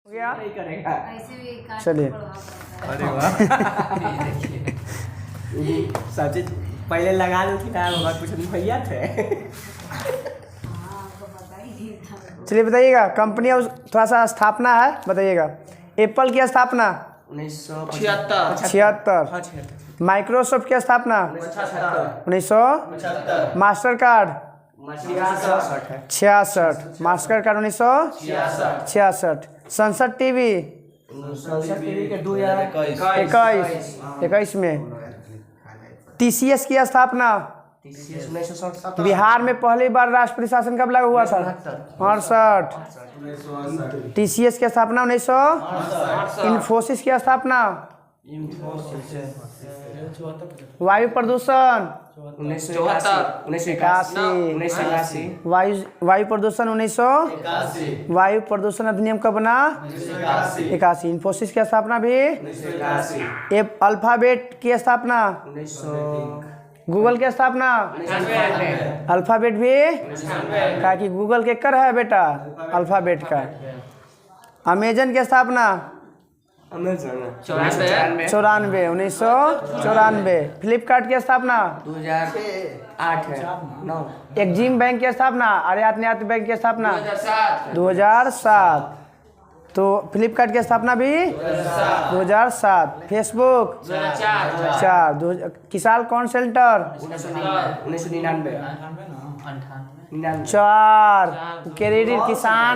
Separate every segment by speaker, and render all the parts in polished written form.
Speaker 1: हो गया
Speaker 2: नहीं करेगा।
Speaker 3: ऐसे भी कास्ट
Speaker 1: चलिए।
Speaker 3: प्रभाव पड़ता है।
Speaker 2: अरे वाह सब चीज पहले लगा लो कि ना हमारे कुछ भैया थे।
Speaker 3: हाँ, आपको पता ही नहीं था।
Speaker 1: चलिए बताइएगा कंपनी और थोड़ा सा स्थापना है बताइएगा। एप्पल की स्थापना
Speaker 2: 1976
Speaker 1: माइक्रोसॉफ्ट की स्थापना 1900 मास्टर कार्ड 66 मास्टर कार्ड 1966 संसद टीवी
Speaker 2: के
Speaker 1: 21 में टीसीएस की स्थापना बिहार में पहली बार राष्ट्रपति शासन कब लागू हुआ था 68 टीसीएस की स्थापना 1900 इन्फोसिस की स्थापना वायु प्रदूषण
Speaker 2: 1981
Speaker 1: वायु प्रदूषण 1900 वायु प्रदूषण अधिनियम कब बना 81 इन्फोसिस की स्थापना भी अल्फाबेट की स्थापना गूगल की स्थापना अल्फाबेट भी कहा कि गूगल के कर है बेटा अल्फाबेट का अमेजन की स्थापना 94 1994 फ्लिपकार्ट की स्थापना
Speaker 2: 2008 है 9
Speaker 1: एक्जिम बैंक की स्थापना आर्यात निर्यात बैंक की स्थापना 2007 तो फ्लिपकार्ट की स्थापना भी 2007 फेसबुक 2004 किसान कॉल सेंटर
Speaker 2: 1999
Speaker 1: 4 क्रेडिट किसान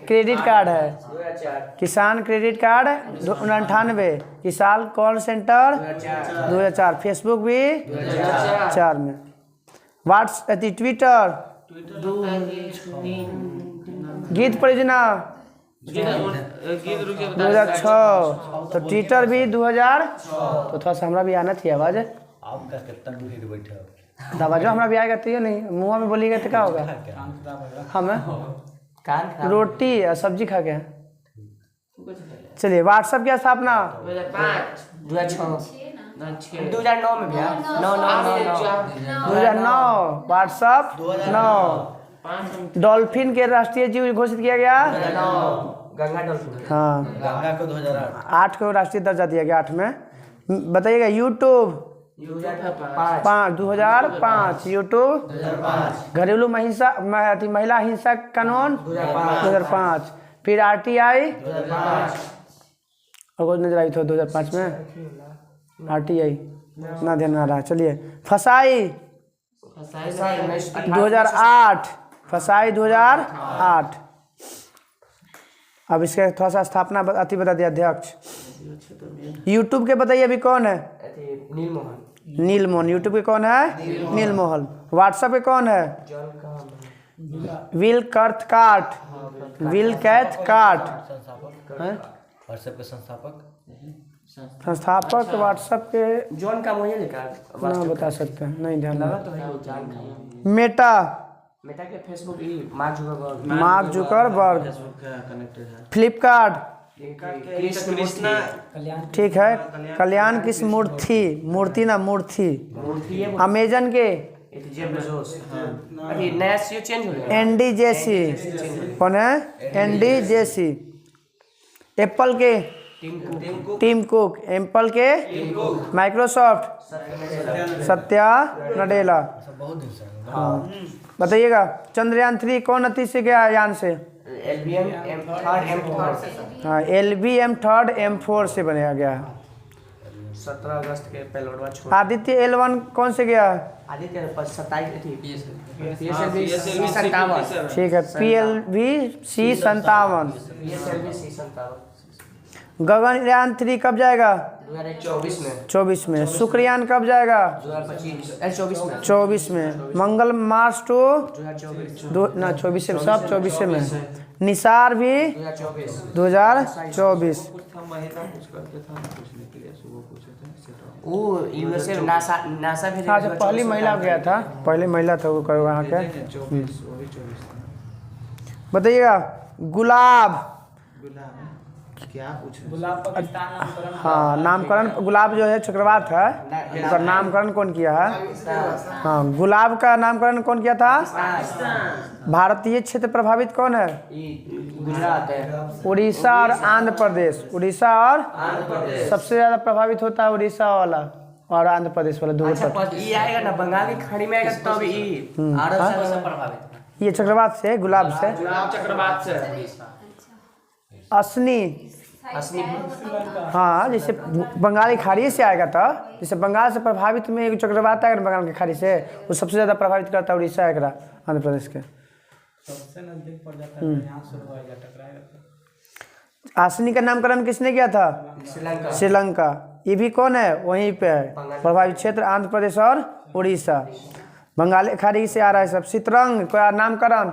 Speaker 1: क्रेडिट कार्ड है किसान क्रेडिट कार्ड 98 किसान कॉल सेंटर 2004 फेसबुक भी 2004 में ट्विटर गीत परियोजना 2006 तो ट्विटर भी 2000 तो थोड़ा सा हमरा भी आना चाहिए आवाज
Speaker 4: आपका कितना दूर बैठे हो
Speaker 1: आवाज हमरा भी आएगा तो ये नहीं मुँह में बोलिएगा तो क्या होगा हमें रोटी और सब्जी खा के चलिए व्हाट्सएप की स्थापना
Speaker 2: 2009 में भैया
Speaker 1: 2009 व्हाट्सएप 9 डॉल्फिन के राष्ट्रीय जीव घोषित किया गया
Speaker 2: गंगा डॉल्फिन
Speaker 1: हाँ
Speaker 4: गंगा को 2008
Speaker 1: 8 को राष्ट्रीय दर्जा दिया गया 8 में बताइएगा यूट्यूब 2005 यूट्यूब घरेलू महिला हिंसा कानून 2005 फिर आरटीआई और कुछ नजर आई थी 2005 में आरटीआई ना ध्यान आ रहा है चलिए फसाई 2008 फसाई 2008 अब इसका थोड़ा सा स्थापना अति बता दिया अध्यक्ष यूट्यूब के बताइए अभी कौन है नीलमोहन यूट्यूब के कौन है नीलमोहन व्हाट्सएप के कौन है विल कैथकार्ट
Speaker 4: व्हाट्सएप के
Speaker 1: संस्थापक व्हाट्सएप के
Speaker 2: जॉन का मुझे लिखा
Speaker 1: ना बता सकते हैं नहीं ध्यान लगा मेटा
Speaker 2: के फेसबुक
Speaker 1: मार्क जुकरबर्ग फ्लिपकार्ट ठीक है कल्याण किस मूर्ति ना मूर्ति अमेजन के
Speaker 2: अभी नया सीईओ चेंज हो गया
Speaker 1: एनडीजेसी कौन है एनडीजेसी एप्पल के टीम कुक एप्पल के माइक्रोसॉफ्ट सत्या नडेला हाँ बताइएगा चंद्रयान 3 कौन नतीज से गया यान से हाँ LVM 3 M4 से बनाया गया
Speaker 2: 17 अगस्त के पेलोडवा छोड़
Speaker 1: आदित्य L1 कौन से गया
Speaker 2: आदित्य 27
Speaker 1: ठीक है PLV C57 गगनयान 3 कब जाएगा 24 में शुक्रयान कब जाएगा 24 में मंगल मार्स टू 24 से सब 24 में निसार भी 2024
Speaker 2: नासा भी
Speaker 1: अच्छा पहली महिला गया था पहली महिला था वो वहाँ के बताइएगा गुलाब
Speaker 5: क्या पूछ रहे
Speaker 2: गुलाब पाकिस्तान नामकरण
Speaker 1: हाँ नामकरण गुलाब जो है चक्रवात है, उसका नामकरण कौन किया है? हाँ गुलाब का नामकरण कौन किया था? भारतीय क्षेत्र प्रभावित कौन है?
Speaker 2: गुजरात है।
Speaker 1: उड़ीसा और आंध्र प्रदेश। उड़ीसा और सबसे ज़्यादा प्रभावित होता है उड़ीसा वाला और आंध्र प्रदेश वाला दो
Speaker 2: अच्छा
Speaker 1: तट।
Speaker 2: ये आएगा ना बंगाली खाड़ी में आएगा तब ये आरब से प्रभावित
Speaker 1: ये चक्रवात से, गुलाब से।
Speaker 2: गुलाब चक्रवात से
Speaker 1: असनी, हाँ जैसे बंगाली खाड़ी से आएगा था, जैसे बंगाल से प्रभावित में एक चक्रवात आएगा ना बंगाल की खाड़ी से, वो सबसे ज़्यादा प्रभावित करता है उड़ीसा आएगा आंध्र प्रदेश के।
Speaker 2: सबसे नजदीक पड़ जाता है यहाँ शुरू होएगा टकराएगा।
Speaker 1: आसनी का नामकरण किसने किया था? श्रीलंका। ये भी कौन है? वहीं पे है प्रभावित क्षेत्र आंध्र प्रदेश और उड़ीसा। बंगाली खाड़ी से आ रहा है सब। शतरंग का नामकरण?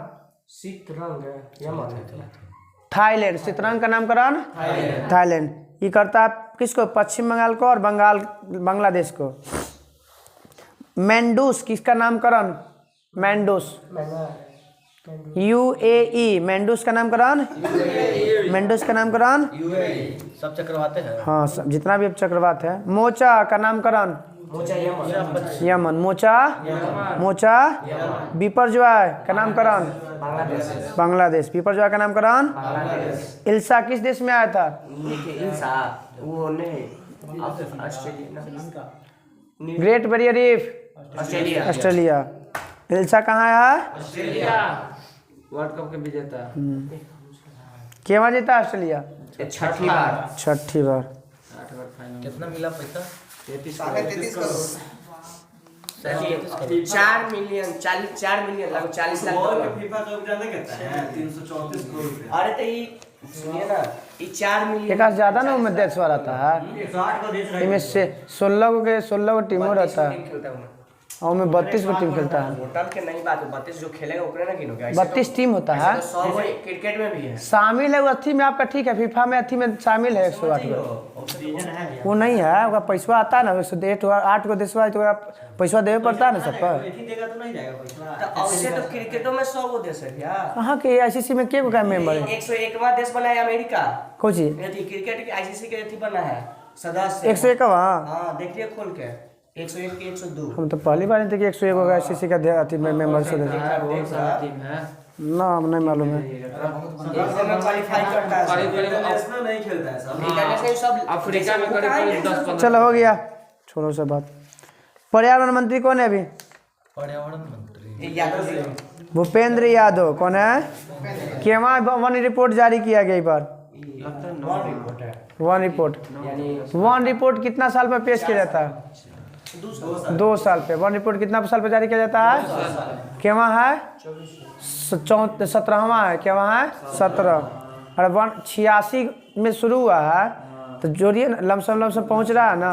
Speaker 1: थाईलैंड। शतरंग का नामकरण थाईलैंड। ये करता है किसको? पश्चिम बंगाल को और बांग्लादेश को। मैंडूस किसका नामकरण? Mandous UAE। मैंडूस का नामकरण? मैंडूस का नामकरण?
Speaker 4: सब चक्रवाते हैं।
Speaker 1: हाँ जितना भी अब चक्रवात है। मोचा का नामकरण? यमन। मोचा बिपरजॉय का नामकरण? बांग्लादेश। बिपरजॉय का नामकरण? इल्सा किस देश में आया था? Great Barrier Reef Australia. इल्सा कहाँ है?
Speaker 2: वर्ल्ड कप के विजेता
Speaker 1: केवल जीता ऑस्ट्रेलिया?
Speaker 2: छठी बार।
Speaker 4: कितना मिला पैसा?
Speaker 2: 33 करोड़। 4 मिलियन 4 मिलियन लगभग 40 लाख।
Speaker 5: फीफा का उपजाने कहता है 334 करोड़ रुपया।
Speaker 2: अरे तो ये सुनिए ना, ये 4 मिलियन
Speaker 1: एक ज़्यादा ना उनमें देश रहता है।
Speaker 5: 108 को देश
Speaker 1: इनमें से 16 को टीमों रहता है
Speaker 2: खेलता हूँ
Speaker 1: और में 32 को टीम खेलता है।
Speaker 2: टोटल के नहीं बात है, 32 जो खेलेगा ओकरे ना गिनोगे।
Speaker 1: 32 टीम होता है।
Speaker 2: 100 क्रिकेट में भी है
Speaker 1: शामिल है वो अथी में आपका, ठीक है फीफा में अथी में शामिल है 108 में। वो नहीं है, उसका पैसा आता है ना 108 को देशवा तो पैसा देवे पड़ता है ना सबका।
Speaker 5: देगा तो नहीं जाएगा पैसा।
Speaker 2: तो ऐसे तो क्रिकेटों में 100 देश है क्या?
Speaker 1: कहाँ के ICC में के का मेंबर है?
Speaker 2: 101वां देश बना है अमेरिका।
Speaker 1: कौन सी?
Speaker 2: क्रिकेट के ICC के अथी बना है सदस्य।
Speaker 1: 101 हाँ।
Speaker 2: हाँ देखिए खोल के 101 के 102।
Speaker 1: हम तो पहली बार नहीं थे कि 101 होगा ICC का अथी मेंबर से। ना हम नहीं मालूम है।
Speaker 2: क्वालीफाई करता है,
Speaker 5: इंटरनेशनल नहीं खेलता है सब।
Speaker 2: इंटरनेशनल सब अफ्रीका में करीब 10-15।
Speaker 1: चलो हो गया, छोड़ो सब बात। पर्यावरण मंत्री कौन है अभी?
Speaker 4: पर्यावरण मंत्री
Speaker 2: यादव जी।
Speaker 1: भूपेंद्र यादव। कौन है? केवा वन रिपोर्ट जारी किया गया बार? वन रिपोर्ट कितना साल पर पेश किया जाता है? 2 साल पे। वन रिपोर्ट कितना साल पे जारी किया जाता है? केवा है? 17वां है। केवा है? 17। और 86 में शुरू हुआ है तो जोड़िए लमसम पहुंच रहा है ना।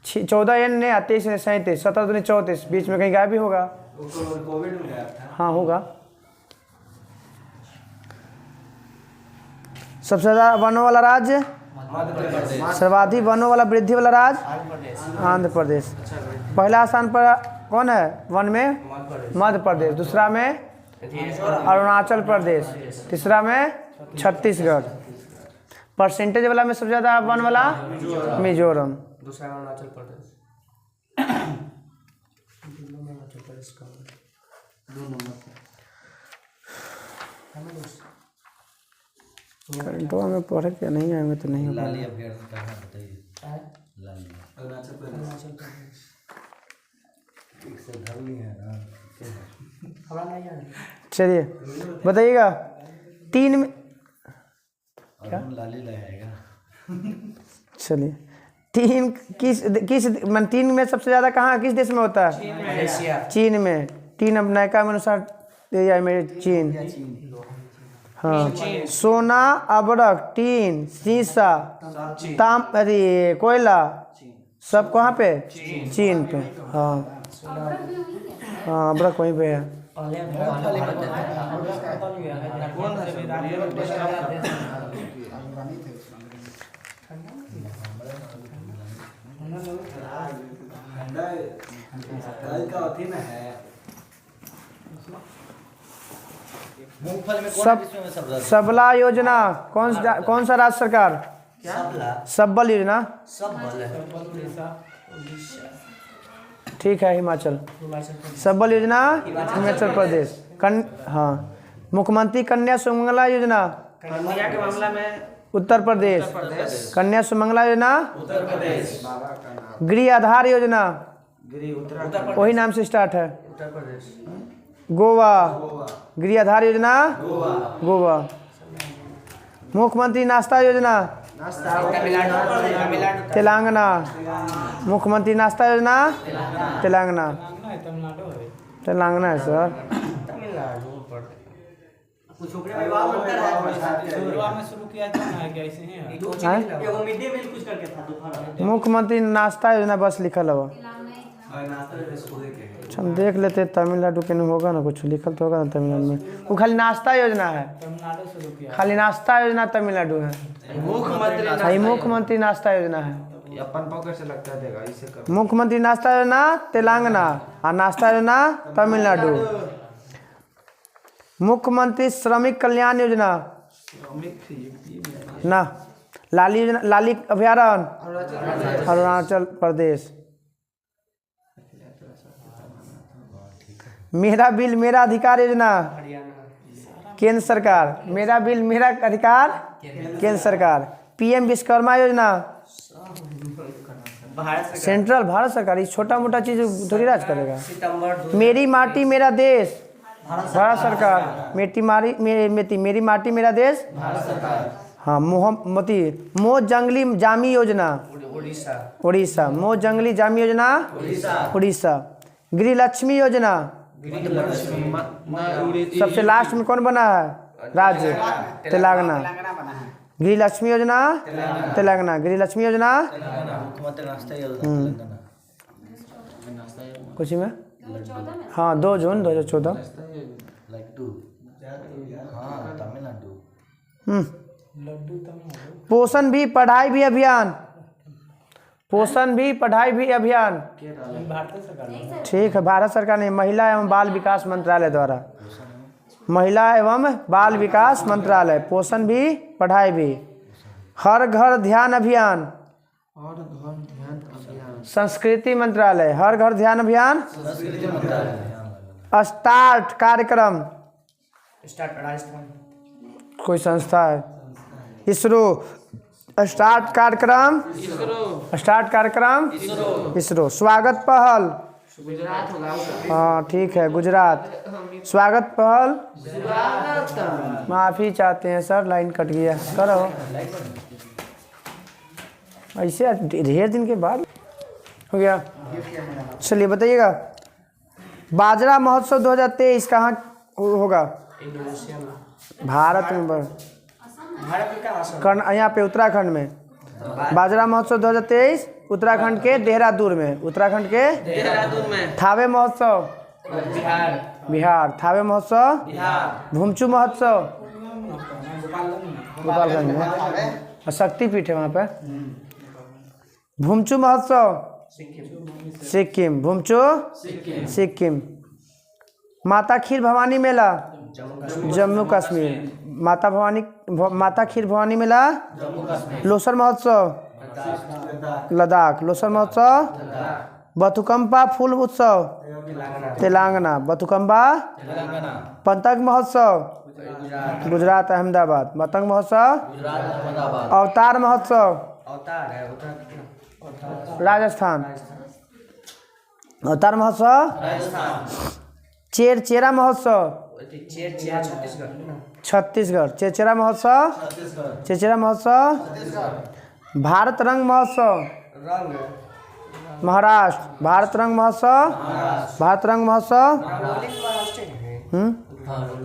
Speaker 1: 14 ने 23 ने 37, 17 दूनी 34, बीच में कहीं गायब भी होगा।
Speaker 5: कोविड में गया था।
Speaker 1: हाँ होगा। सबसे ज़्यादा वनों वाला राज्य? सर्वाधिक वनों वाला वृद्धि वाला राज्य? आंध्र प्रदेश। पहला स्थान पर कौन है वन में? मध्य प्रदेश। दूसरा में अरुणाचल प्रदेश। तीसरा में छत्तीसगढ़। परसेंटेज वाला में सबसे ज़्यादा वन वाला मिजोरम।
Speaker 2: दूसरा अरुणाचल प्रदेश।
Speaker 1: तो हमें पढ़े क्या नहीं आएंगे तो नहीं होगा।
Speaker 4: लाली अभ्यर्थी कहाँ बताइए? लाली
Speaker 5: अरुणाचल प्रदेश।
Speaker 4: एक से धरली है ना।
Speaker 2: हमारा नहीं है।
Speaker 1: चलिए बताइएगा 3 में
Speaker 4: क्या लाली लगाएगा?
Speaker 1: चलिए 3 किस 3 में सबसे ज़्यादा कहाँ किस देश में होता है?
Speaker 2: मलेशिया।
Speaker 1: चीन में। 3 अब नयका में अनुसार एरिया में चीन। हाँ सोना, अबरक, टीन, शीशा, अरे कोयला सब कहाँ पे? चीन पे। हाँ हाँ अबरक वहीं पे है।
Speaker 5: का अथी में है
Speaker 4: मूंगफली में कौन
Speaker 1: सब
Speaker 4: किस्म में सब रहता
Speaker 1: सबला योजना कौन सा राज्य सरकार?
Speaker 4: है? सबला
Speaker 1: सब्बल योजना
Speaker 4: सब बल है।
Speaker 1: ठीक है, हिमाचल। सब्बल योजना हिमाचल प्रदेश। हाँ, मुख्यमंत्री कन्या सुमंगला योजना
Speaker 5: कन्या के मामला में
Speaker 1: उत्तर प्रदेश। कन्या सुमंगला योजना
Speaker 5: उत्तर प्रदेश।
Speaker 1: गृह आधार योजना
Speaker 5: गिरी उत्तर
Speaker 1: वही नाम से स्टार्ट है।
Speaker 5: उत्तर प्रदेश।
Speaker 1: गोवा। गृह आधार योजना
Speaker 5: गोवा।
Speaker 1: गोवा। मुख्यमंत्री नाश्ता योजना
Speaker 5: तमिलनाडु।
Speaker 1: तेलंगाना। मुख्यमंत्री नाश्ता योजना तेलंगाना।
Speaker 2: तमिलनाडु है।
Speaker 1: तेलंगाना है सर।
Speaker 2: शुरुआत में शुरू किया था ना, क्या ऐसे ही है?
Speaker 5: एगो मिड डे मील कुछ करके था दोपहर।
Speaker 1: मुख्यमंत्री नाश्ता योजना बस लिखल है।
Speaker 5: नाश्ता में स्कूल के
Speaker 1: अच्छा, हम देख लेते तमिलनाडु के नहीं होगा ना, कुछ लिखल तो होगा ना तमिलनाडु में। वो खाली नाश्ता योजना है,
Speaker 2: तमिलनाडु शुरू किया।
Speaker 1: खाली नाश्ता योजना तमिलनाडु है।
Speaker 5: मुख्यमंत्री
Speaker 1: मुख्यमंत्री नाश्ता योजना है।
Speaker 5: अपन पॉकेट से लगता देगा इसे कर।
Speaker 1: मुख्यमंत्री नाश्ता योजना तेलंगाना और नाश्ता योजना तमिलनाडु। मुख्यमंत्री श्रमिक कल्याण योजना ना लाली योजना, लाली अभ्यारण्य अरुणाचल प्रदेश। मेरा बिल मेरा अधिकार योजना केंद्र सरकार। मेरा बिल मेरा अधिकार केंद्र सरकार। पीएम विश्वकर्मा योजना सेंट्रल भारत सरकार। ये छोटा मोटा चीज थोड़ी राज करेगा। मेरी माटी मेरा देश भारत सरकार। मेरी माटी मेरा देश हाँ। मोह जंगली जामी योजना उड़ीसा। मोह जंगली जामी योजना उड़ीसा। गृह लक्ष्मी योजना सबसे लास्ट में कौन बना है राज्य? तेलंगाना। गृह लक्ष्मी योजना तेलंगाना। गृह लक्ष्मी योजना
Speaker 4: मुख्यमंत्री नाश्ता योजना
Speaker 1: कुछ में हाँ 2 जून 2014।
Speaker 4: लड्डू हाँ तमिलनाडु।
Speaker 2: लड्डू तमिलनाडु।
Speaker 1: पोषण भी पढ़ाई भी अभियान। पोषण भी पढ़ाई भी अभियान
Speaker 2: भारत सरकार।
Speaker 1: ठीक है, भारत सरकार ने महिला एवं बाल विकास मंत्रालय द्वारा। महिला एवं बाल विकास मंत्रालय। पोषण भी पढ़ाई भी। हर घर ध्यान अभियान संस्कृति मंत्रालय। हर घर ध्यान अभियान। स्टार्ट कार्यक्रम कोई संस्था है। इसरो। स्टार्ट कार्यक्रम इसरो। स्वागत पहल हाँ ठीक है गुजरात। स्वागत पहल माफ़ी चाहते हैं सर, लाइन कट गया। करो ऐसे ढेर दिन के बाद हो गया। चलिए बताइएगा, बाजरा महोत्सव 2023 कहाँ होगा? भारत में यहाँ पे उत्तराखंड में। बाजरा महोत्सव 2023 उत्तराखंड के देहरादून में। उत्तराखंड के देहरादून में। थावे महोत्सव बिहार। थावे महोत्सव भूमचू महोत्सव गोपालगंज में। शक्तिपीठ है वहाँ पे। भूमचू महोत्सव सिक्किम। भूमचू सिक्किम। माता खीर भवानी मेला जम्मू कश्मीर। माता खीर भवानी मेला लोसर महोत्सव लद्दाख। लोसर महोत्सव बथुकम्पा फूल उत्सव तेलंगाना। बथुकम्पा। पतंग महोत्सव गुजरात अहमदाबाद। पतंग महोत्सव अवतार महोत्सव राजस्थान। अवतार महोत्सव चेरचेरा महोत्सव छत्तीसगढ़। चेचेरा महोत्सव भारत रंग महोत्सव महाराष्ट्र। भारत रंग महोत्सव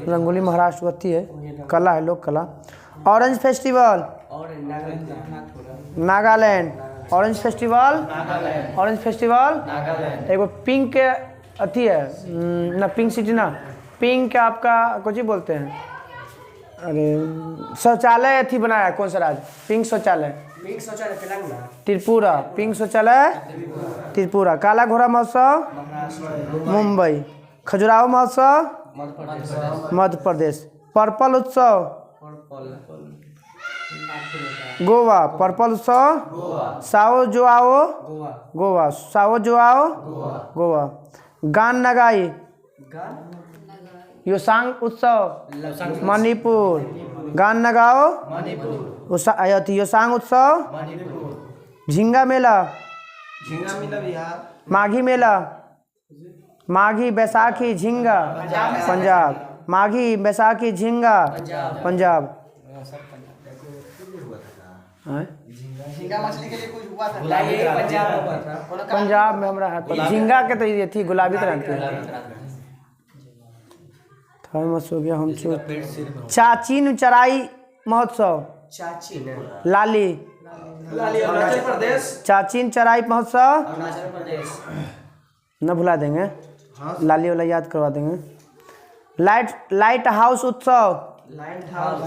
Speaker 1: रंगोली महाराष्ट्र होती है, कला है, लोक कला। Orange festival Nagaland. Orange festival एगो पिंक अथी है ना, पिंक सिटी ना, पिंक आपका कुछ ही बोलते हैं। अरे शौचालय अथी बनाया कौन सा राज्य? पिंक शौचालय
Speaker 5: तेलंगाना।
Speaker 1: त्रिपुरा। पिंक शौचालय त्रिपुरा। काला घोड़ा महोत्सव मुंबई। खजुराहो महोत्सव मध्य प्रदेश। पर्पल उत्सव गोवा। पर्पल उत्सव Sao Joao Goa. Sao Joao Goa. गान नगाई योसांग उत्सव मणिपुर। गान नगाओ योसांग उत्सव। झिंगा मेला
Speaker 5: झींगा मिला बिहार।
Speaker 1: माघी मेला माघी बैसाखी झिंगा पंजाब। माघी बैसाखी झिंगा पंजाब। हाँ? पंजाब में हमारा है झिंगा के तो ये थी गुलाबी तरह की। थर्मस हो गया हम चाचीन चराई महोत्सव लाली।
Speaker 5: अरुणाचल प्रदेश।
Speaker 1: चाचीन चराई महोत्सव
Speaker 5: अरुणाचल प्रदेश।
Speaker 1: न भुला देंगे लाली वाला याद करवा देंगे। लाइट हाउस उत्सव
Speaker 5: लाइट हाउस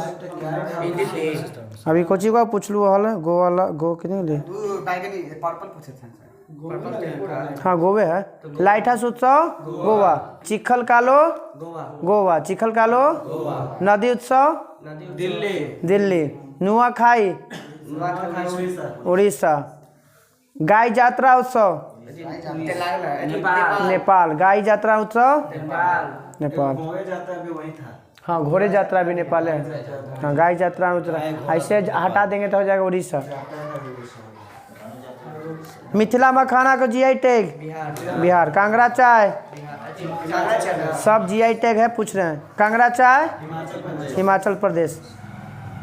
Speaker 1: अभी कोची को पूछ लू हल गो वाला गो कितने ले हाँ गोवे है। लाइट हाउस उत्सव गोवा। चिखल कालो गोवा। चिखल कालो नदी उत्सव
Speaker 5: दिल्ली।
Speaker 1: दिल्ली। नुआखाई उड़ीसा। गाय यात्रा उत्सव नेपाल। गाय यात्रा उत्सव नेपाल। हाँ घोड़े यात्रा भी नेपाल है। हाँ गाय यात्रा ऐसे हटा देंगे तो हो जाएगा उड़ीसा। मिथिला मखाना को जीआई टैग बिहार। कांगड़ा चाय सब जीआई टैग है पूछ रहे हैं। कांगड़ा चाय हिमाचल प्रदेश।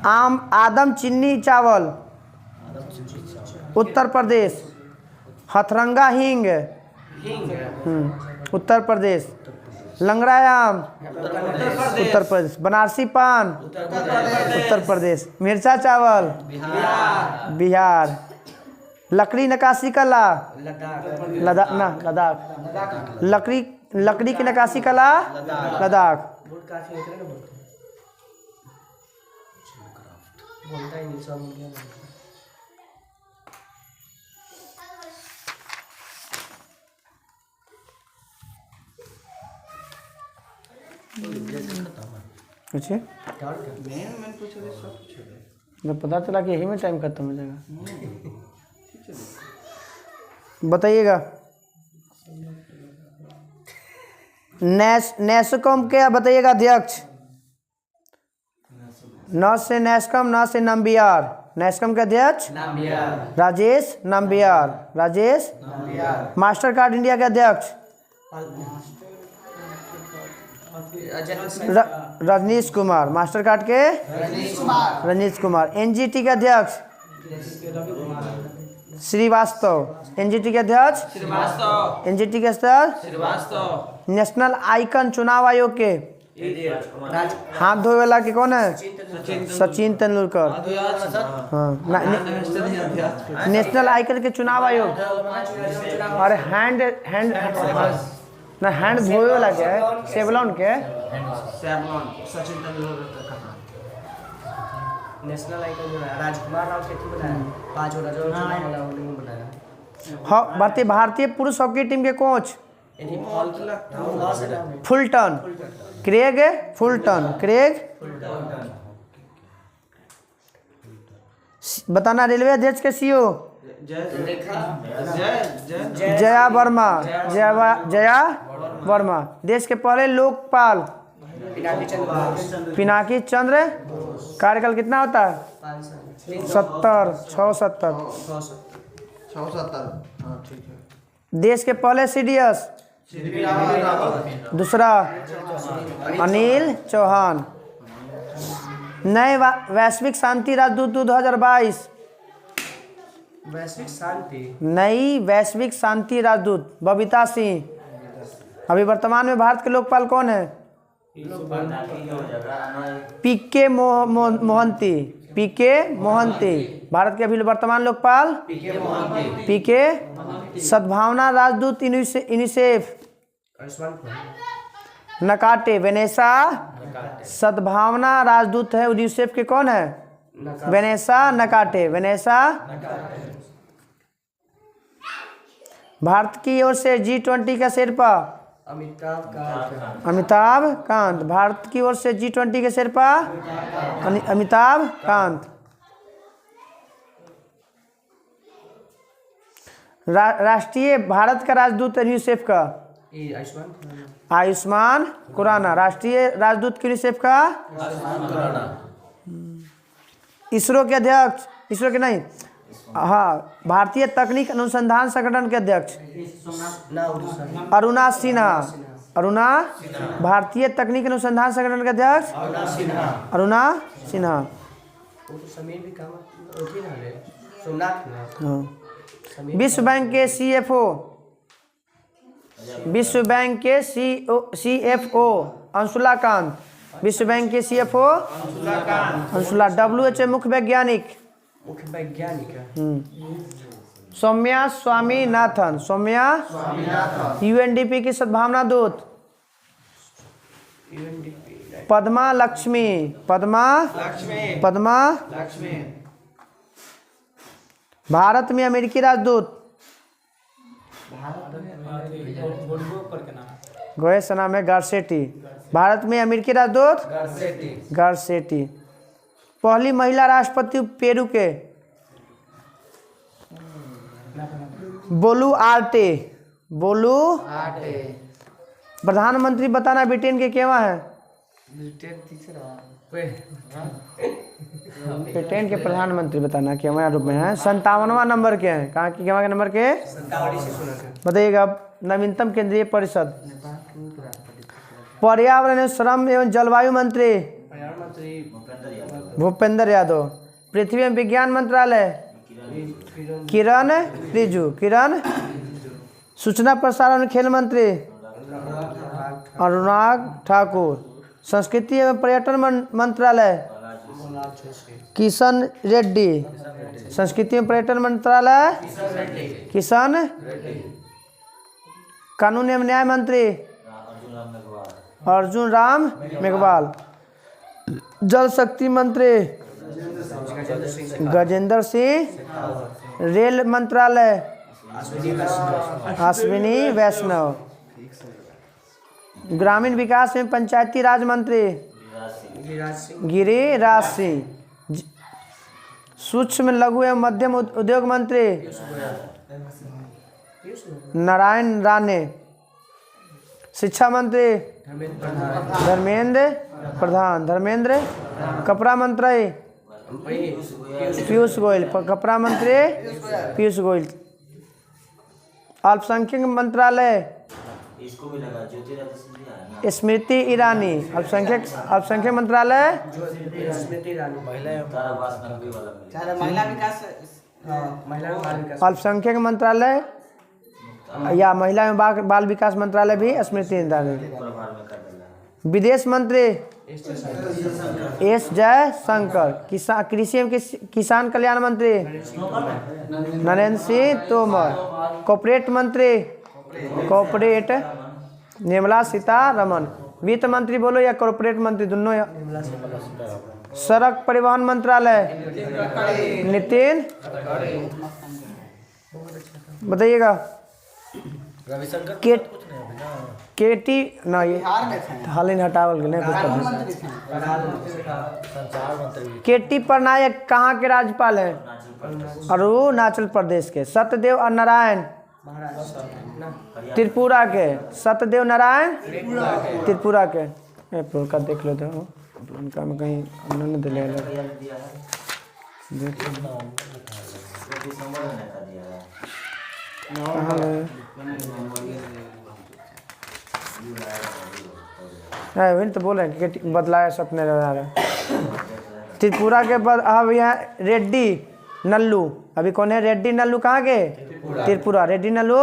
Speaker 1: आदम चीनी चावल उत्तर प्रदेश। हथरंगा हींग उत्तर प्रदेश। लंगड़ायाम उत्तर प्रदेश। बनारसी पान उत्तर प्रदेश। मिर्चा चावल बिहार। लकड़ी नक्काशी कला लद्दाख ना लद्दाख। लकड़ी की नक्काशी कला लद्दाख। पूछिए जब पता चला कि यही में टाइम खत्म हो जाएगा। बताइएगा नेस्कॉम क्या बताइएगा अध्यक्ष। न से नेस्कॉम न से नंबियार। नेस्कॉम के अध्यक्ष Rajesh Nambiar. Rajesh master card India के अध्यक्ष रजनीश कुमार। मास्टर कार्ड के रजनीश कुमार। एनजीटी के अध्यक्ष श्रीवास्तव। एनजीटी के अध्यक्ष एनजीटी के अध्यक्ष। नेशनल आइकन चुनाव आयोग के हाथ धोए वाला के कौन है सचिन तेंदुलकर। हाँ नेशनल आइकन के चुनाव आयोग। और हैंड ना हैंड धोए वाला क्या है सेवलॉन के
Speaker 5: सचिन तेंदुलकर का नेशनल आइकन जो है राजकुमार राव सेठी बनाया। 5 होना जो चुनाव वाला उन्होंने बनाया।
Speaker 1: भारतीय पुरुष हॉकी टीम के coach Fulton. Craig Fulton. Craig बताना। रेलवे अध्यक्ष के सीईओ जया वर्मा। जया वर्मा। देश के पहले लोकपाल पिनाकी चंद्र। कार्यकाल कितना होता है 70 देश के पहले सीडीएस दूसरा अनिल चौहान। नए वैश्विक शांति राजदूत 2022।
Speaker 5: वैश्विक शांति
Speaker 1: नई वैश्विक शांति राजदूत बबीता सिंह। अभी वर्तमान में भारत के लोकपाल कौन है पीके मोहंती। पीके मोहंती भारत के अभी वर्तमान लोकपाल पीके। सद्भावना राजदूत यूनिसेफ नकाटे वेनेसा। सद्भावना राजदूत है यूनिसेफ के कौन है वेनेसा नकाटे। वेनेसा। भारत की ओर से G20 का शेरपा अमिताभ कांत। भारत की ओर से G20 के शेरपा अमिताभ कांत। राष्ट्रीय भारत का राजदूत यूनिसेफ का आयुष्मान खुराना। राष्ट्रीय राजदूत यूनिसेफ का इसरो के अध्यक्ष, इसरो के नहीं, हाँ, भारतीय तकनीक अनुसंधान संगठन के अध्यक्ष अरुणा सिन्हा। अरुणा, भारतीय तकनीक अनुसंधान संगठन के अध्यक्ष अरुणा सिन्हा। हाँ। विश्व बैंक के CFO, विश्व बैंक के CFO अंशुला कांत। विश्व बैंक के CFO अंशुला। WHO मुख्य वैज्ञानिक सौम्या स्वामीनाथन। सौम्या UNDP की सद्भावना दूत पद्मा लक्ष्मी। पद्मा भारत में अमेरिकी राजदूत गोयस नाम है गारसेटी। भारत में अमेरिकी राजदूत गारसेटी। पहली महिला राष्ट्रपति पेरू के बोलू आर्टे। प्रधानमंत्री बताना ब्रिटेन के केवा है? ब्रिटेन के प्रधानमंत्री बताना केवा रूप में है? 57वां नंबर के हैं। कहाँ के केवा के नंबर के बताइएगा। नवीनतम केंद्रीय परिषद। पर्यावरण एवं श्रम एवं जलवायु मंत्री भूपेंद्र यादव। पृथ्वी एवं विज्ञान मंत्रालय किरण रिजिजू। किरण। सूचना प्रसारण खेल मंत्री अनुराग ठाकुर। संस्कृति एवं पर्यटन मंत्रालय किशन रेड्डी। संस्कृति एवं पर्यटन मंत्रालय किशन। कानून एवं न्याय मंत्री अर्जुन राम मेघवाल। जल शक्ति मंत्री गजेंद्र सिंह। रेल मंत्रालय अश्विनी वैष्णव। ग्रामीण विकास एवं पंचायती राज मंत्री गिरिराज सिंह। सूक्ष्म लघु एवं मध्यम उद्योग मंत्री नारायण राणे। शिक्षा मंत्री धर्मेंद्र प्रधान। धर्मेंद्र। कपड़ा मंत्री पीयूष गोयल। कपड़ा मंत्री पीयूष गोयल। अल्पसंख्यक मंत्रालय स्मृति ईरानी। अल्पसंख्यक मंत्रालय अल्पसंख्यक मंत्रालय या महिला एवं बाल विकास मंत्रालय भी स्मृति ईरानी। विदेश मंत्री एस जयशंकर। कृषि एवं किसान कल्याण मंत्री नरेंद्र सिंह तोमर। कॉर्पोरेट मंत्री निर्मला सीतारमण। वित्त मंत्री बोलो या कॉर्पोरेट मंत्री दोनों या? सड़क परिवहन मंत्रालय नितिन बताइएगा। केटी ना ये हाल ही हटावल नहीं कुछ। केटी पटनायक कहाँ के राज्यपाल हैं? अरुणाचल प्रदेश के। सत्यदेव नारायण त्रिपुरा के। सत्यदेव नारायण त्रिपुरा के। का देख लेते हो उनका में कहीं उन्होंने दिले वही तो बोल रहे हैं कि बदलाया सपने लगा रहे। त्रिपुरा के बाद अब यहाँ रेड्डी नल्लू। अभी कौन है रेड्डी नल्लू? कहाँ के? त्रिपुरा। रेड्डी नल्लू।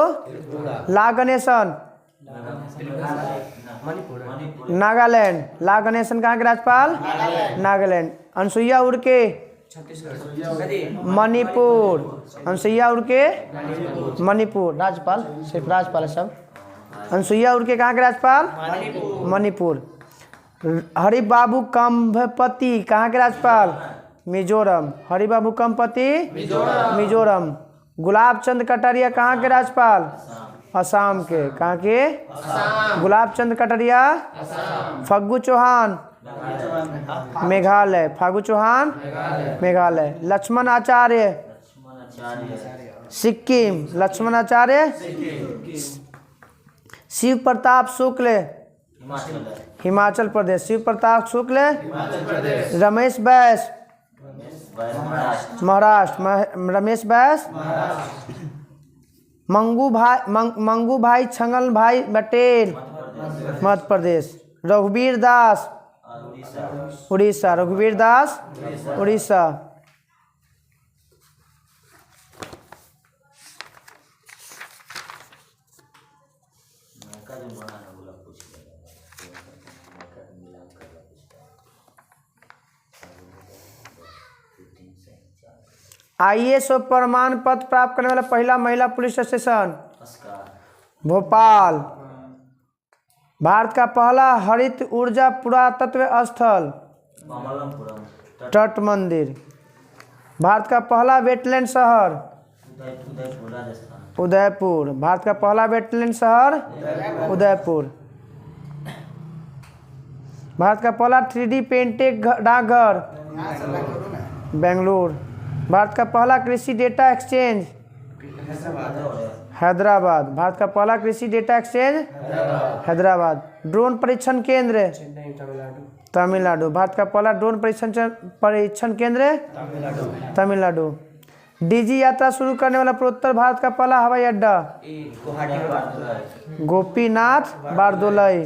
Speaker 1: ला गणेशन नागालैंड। ला गणेशन कहाँ के राज्यपाल? नागालैंड। अनसुईया उड़के मणिपुर। अनसुईया उड़के मणिपुर राज्यपाल। सिर्फ राज्यपाल है सब। अनसुईया उड़के कहाँ के राज्यपाल? मणिपुर। हरिबाबू कंभपति कहाँ के राज्यपाल? मिजोरम। हरिबाबू कंभपति मिजोरम। गुलाब चंद कटारिया कहाँ के राज्यपाल? असम के। कहाँ के? गुलाब चंद कटरिया फग्गू चौहान मेघालय। फागू चौहान मेघालय। लक्ष्मण आचार्य सिक्किम। लक्ष्मण आचार्य शिव प्रताप शुक्ल हिमाचल प्रदेश। शिव प्रताप शुक्ल रमेश बैस महाराष्ट्र। रमेश बैस मंगू भाई छंगल भाई पटेल मध्य प्रदेश। रघुवीर दास उड़ीसा। रघुवीर दास उड़ीसा। IAS प्रमाण पत्र प्राप्त करने वाला पहला महिला पुलिस स्टेशन भोपाल। भारत का पहला हरित ऊर्जा पुरातत्व स्थल तट मंदिर। भारत का पहला वेटलैंड शहर उदयपुर। भारत का पहला वेटलैंड शहर उदयपुर। भारत का पहला 3D पेंटेड डाकघर बेंगलुरु। भारत का पहला कृषि डेटा एक्सचेंज हैदराबाद। भारत का पहला कृषि डेटा एक्सचेंज हैदराबाद। ड्रोन परीक्षण केंद्र तमिलनाडु। भारत का पहला ड्रोन परीक्षण केंद्र तमिलनाडु। डीजी यात्रा शुरू करने वाला पूर्वोत्तर भारत का पहला हवाई अड्डा गोपीनाथ बारदोलाई।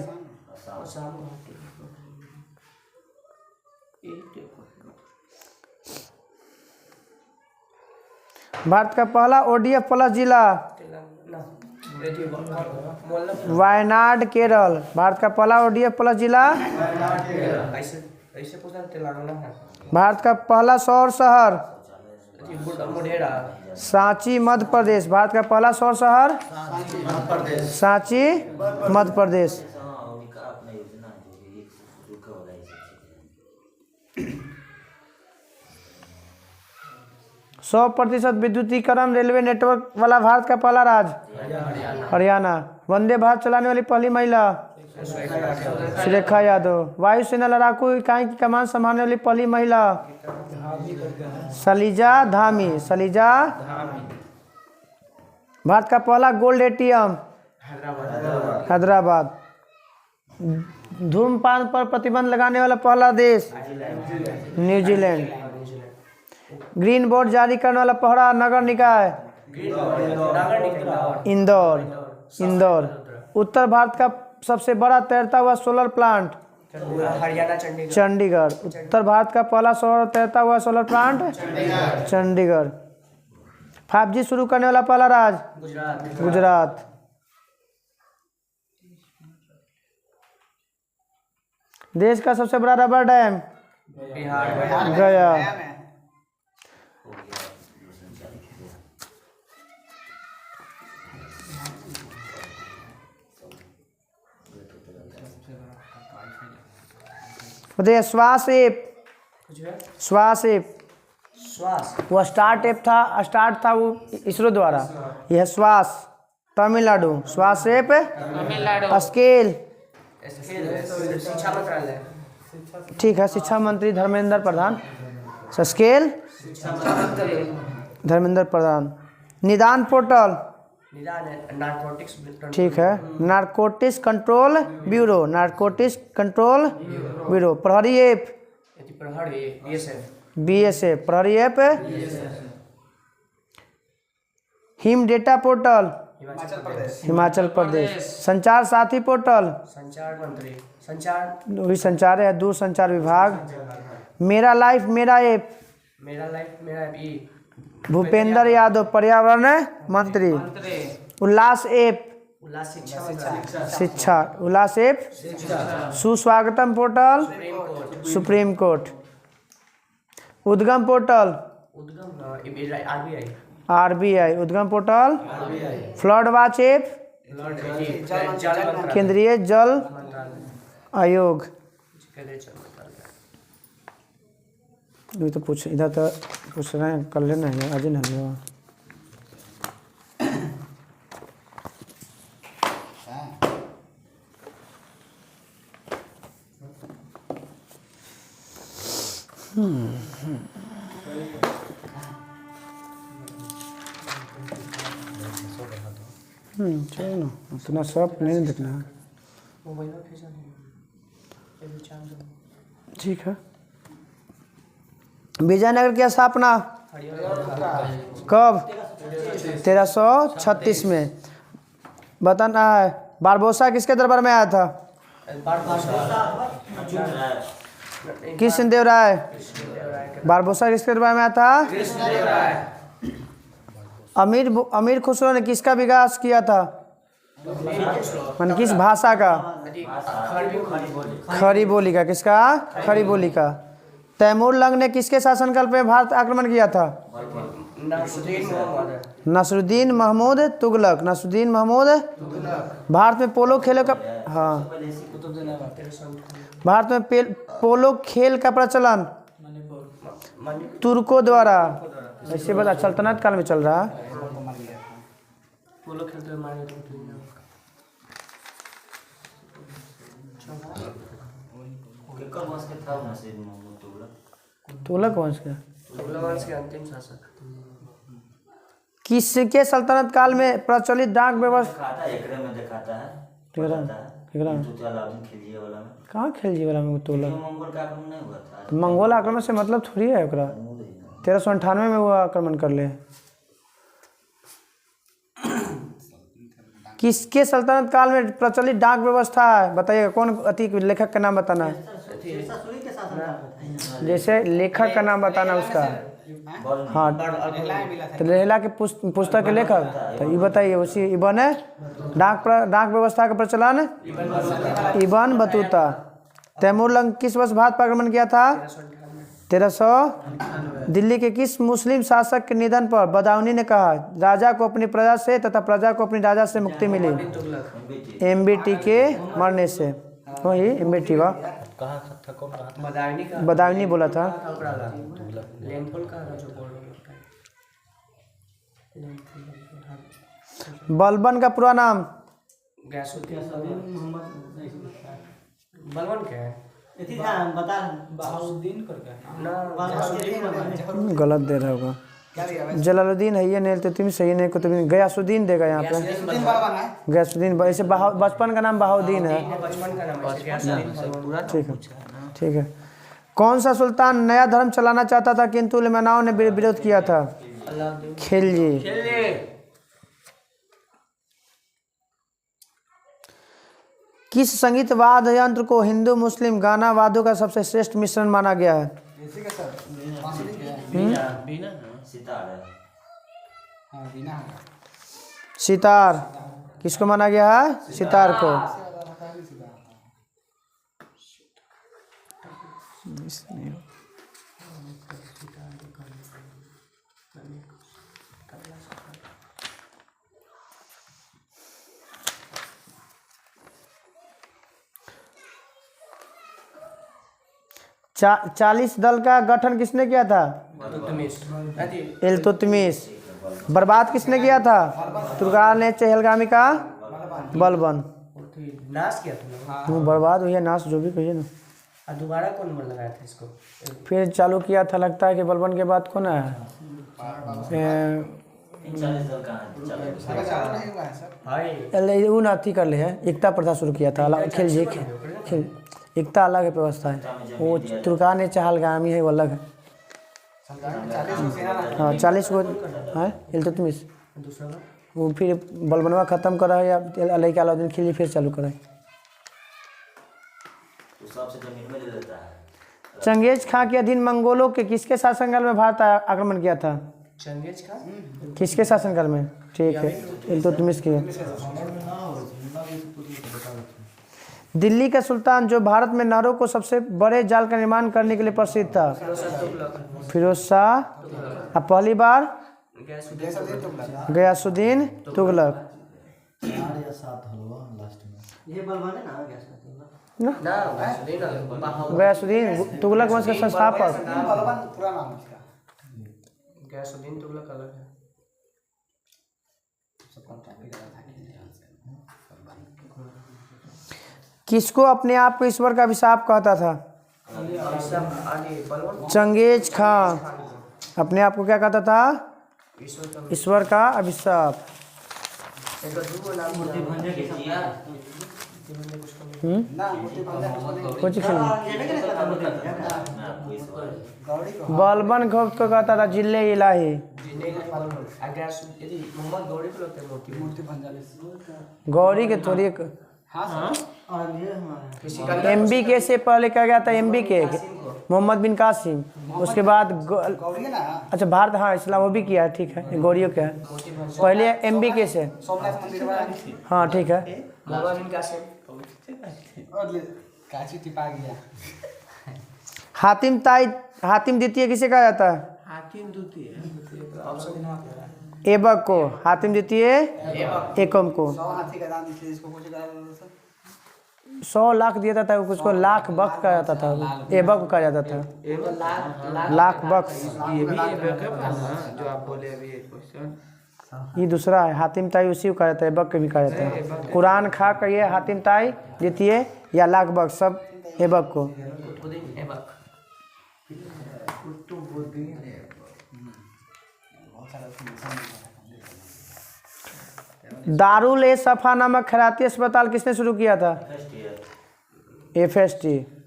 Speaker 1: भारत का पहला ODF प्लस जिला वायनाड केरल। भारत का पहला ODF प्लस जिला। भारत का पहला सौर शहर सांची मध्य प्रदेश। भारत का पहला सौर शहर सांची मध्य प्रदेश। 100% विद्युतीकरण रेलवे नेटवर्क वाला भारत का पहला राज्य हरियाणा। वंदे भारत चलाने वाली पहली महिला सुरेखा यादव। वायुसेना लड़ाकू इकाई की कमान संभालने वाली पहली महिला सलीजा धामी। सलीजा। भारत का पहला गोल्ड ATM हैदराबाद। धूम्रपान पर प्रतिबंध लगाने वाला पहला देश न्यूजीलैंड। ग्रीन बोर्ड जारी करने वाला पहला नगर निकाय इंदौर। इंदौर। उत्तर भारत का सबसे बड़ा तैरता हुआ सोलर प्लांट
Speaker 5: हरियाणा
Speaker 1: चंडीगढ़। उत्तर भारत का पहला तैरता हुआ सोलर प्लांट चंडीगढ़। 5G शुरू करने वाला पहला राज्य गुजरात। देश का सबसे बड़ा रबर डैम गया। बताइए श्वास ऐप। श्वास ऐप वो स्टार्ट था वो इसरो द्वारा। यह श्वास तमिलनाडु। श्वास ऐप स्केल
Speaker 5: शिक्षा मंत्रालय।
Speaker 1: ठीक है शिक्षा मंत्री धर्मेंद्र प्रधान। स्केल धर्मेंद्र प्रधान। निदान पोर्टल ठीक है Narcotics Control Bureau. Narcotics Control Bureau. Prahari app BSF। Prahari app. Him data portal Himachal Pradesh. Sanchar Saathi portal
Speaker 5: संचार मंत्री। संचार
Speaker 1: वही संचार है दूरसंचार विभाग। मेरा लाइफ मेरा ऐप
Speaker 5: मेरा लाइफ मेरा ऐप
Speaker 1: भूपेंद्र यादव पर्यावरण मंत्री। उल्लास ऐप
Speaker 5: उल्लास शिक्षा
Speaker 1: शिक्षा। उल्लास ऐप सुस्वागतम पोर्टल सुप्रीम कोर्ट। उद्गम पोर्टल RBI। उद्गम पोर्टल। फ्लड वॉच ऐप केंद्रीय जल आयोग। ये तो पूछ इधर तो पूछ रहे हैं कर लेना है आज ही ना। चलो ना, उतना सब नहीं देखना है।
Speaker 5: मोबाइल में भेजा नहीं, ये चार्ज दो।
Speaker 1: ठीक है। विजयनगर की स्थापना कब? 1336 में। बताना है बारबोसा किसके दरबार में आया था? कृष्णदेव राय। बारबोसा किसके दरबार में आया था? अमीर खुसरो ने किसका विकास किया था? मान किस भाषा का? खड़ी बोली का। किसका? खड़ी बोली का। तैमूर लंग ने किसके शासनकाल में भारत आक्रमण किया था? नसरुद्दीन महमूद तुगलक। नसरुद्दीन महमूद। भारत में पोलो खेलों का भारत में पोलो खेल का प्रचलन तुर्कों द्वारा ऐसे बता सल्तनत काल में चल रहा है।
Speaker 5: पोलो खेलते हुए मारे
Speaker 1: तुगलक वंश का।
Speaker 5: तुगलक वंश के अंतिम शासक।
Speaker 1: किसके सल्तनत काल में प्रचलित डाक व्यवस्था? कहाँ खिलजी वाला में तुगलक? मंगोल आक्रमण से मतलब थोड़ी है ओकरा। 1398 में वो आक्रमण कर ले। किसके सल्तनत काल में प्रचलित डाक व्यवस्था है? बताइएगा कौन अति लेखक का नाम बताना है। जैसे लेखक का नाम बताना उसका। हाँ तो लेहला के पुस्तक के लेखक तो ये बताइए उसी इबन है डाक व्यवस्था का प्रचलन इबन बतूता। तैमूर लंग किस वर्ष भारत पर आक्रमण किया था? 1300। दिल्ली के किस मुस्लिम शासक के निधन पर बदाऊनी ने कहा राजा को अपनी प्रजा से तथा प्रजा को अपनी राजा से मुक्ति मिली? एमबीटी के मरने से। वही एमबीटी वा बदाऊनी बोला था। बलबन का पूरा नाम?
Speaker 5: बलबन क्या है?
Speaker 2: बहाउद्दीन करके
Speaker 1: गलत दे रहा होगा। जलालुद्दीन है ये नहीं तो तुम सही नहीं को तुम गयासुद्दीन देगा यहाँ पे। गयासुद्दीन ऐसे बचपन का नाम बहाउद्दीन है। ठीक है ठीक है। कौन सा सुल्तान नया धर्म चलाना चाहता था किंतु उलमाओं ने विरोध किया था? खिलजी। किस संगीत वाद्य यंत्र को हिंदू मुस्लिम गाना वाद्यों का सबसे श्रेष्ठ मिश्रण माना गया है? सितार। किसको माना गया है? सितार को। चालीस दल का गठन किसने किया था? इल्तुतमिश। बर्बाद किसने किया था? तुर्कान ने चहलगामी का बलबन।
Speaker 5: नाश किया था।
Speaker 1: बर्बाद हुई है नाश जो भी कहिए ना।
Speaker 5: दोबारा कौन लगाया था इसको?
Speaker 1: फिर चालू किया था लगता है कि बलबन के बाद कौन है? वो नाथी कर ले है एकता प्रथा शुरू किया था। खेल एकता अलग है व्यवस्था है। वो तुर्कान ने चहलगामी है वो अलग है। हाँ 40 को है इल्तुतमिश। वो फिर बलबनवा खत्म करा है या अलाउद्दीन खिलजी फिर चालू करा है। चंगेज खां के अधीन मंगोलों के किसके शासनकाल में भारत आक्रमण किया था?
Speaker 5: चंगेज खां
Speaker 1: किसके शासनकाल में? ठीक है इल्तुतमिश के। दिल्ली का सुल्तान जो भारत में नहरों को सबसे बड़े जाल का निर्माण करने के लिए प्रसिद्ध था? फिरोज शाह। अब पहली बार गयासुद्दीन तुगलक। गयासुद्दीन तुगलक वंश का संस्थापक।
Speaker 5: गयासुद्दीन तुगलक अलग है।
Speaker 1: किसको अपने आप को ईश्वर का अभिशाप कहता था? चंगेज खां अपने आप को क्या कहता था? ईश्वर का अभिशाप। कुछ बलबन को कहता था जिले इलाही। गौरी के थोड़ी MBK से पहले क्या गया था? MBK मोहम्मद बिन कासिम। उसके बाद अच्छा भारत, हाँ इस्लाम वो भी किया है, ठीक है। गौरियों क्या है? पहले MBK से, हाँ ठीक है। हातिम द्वितीय किसे कहा जाता है? ऐबक को। हातिम द्वितीय एकम को 100 लाख दिया जाता है, उसको लाख बख्श कहा जाता था, ऐबक कहा जाता था। लाख बख्श
Speaker 2: ये भी ऐबक है ना, जो आप बोले अभी क्वेश्चन।
Speaker 1: ये दूसरा है। हातिम ताई उसी को कहा जाता है, ऐबक भी कहा जाता है। कुरान खा कहिए हातिम ताई द्वितीय या लाख बख्श, सब ऐबक को। दारुल ए सफा नामक खैराती अस्पताल किसने शुरू किया था? FST।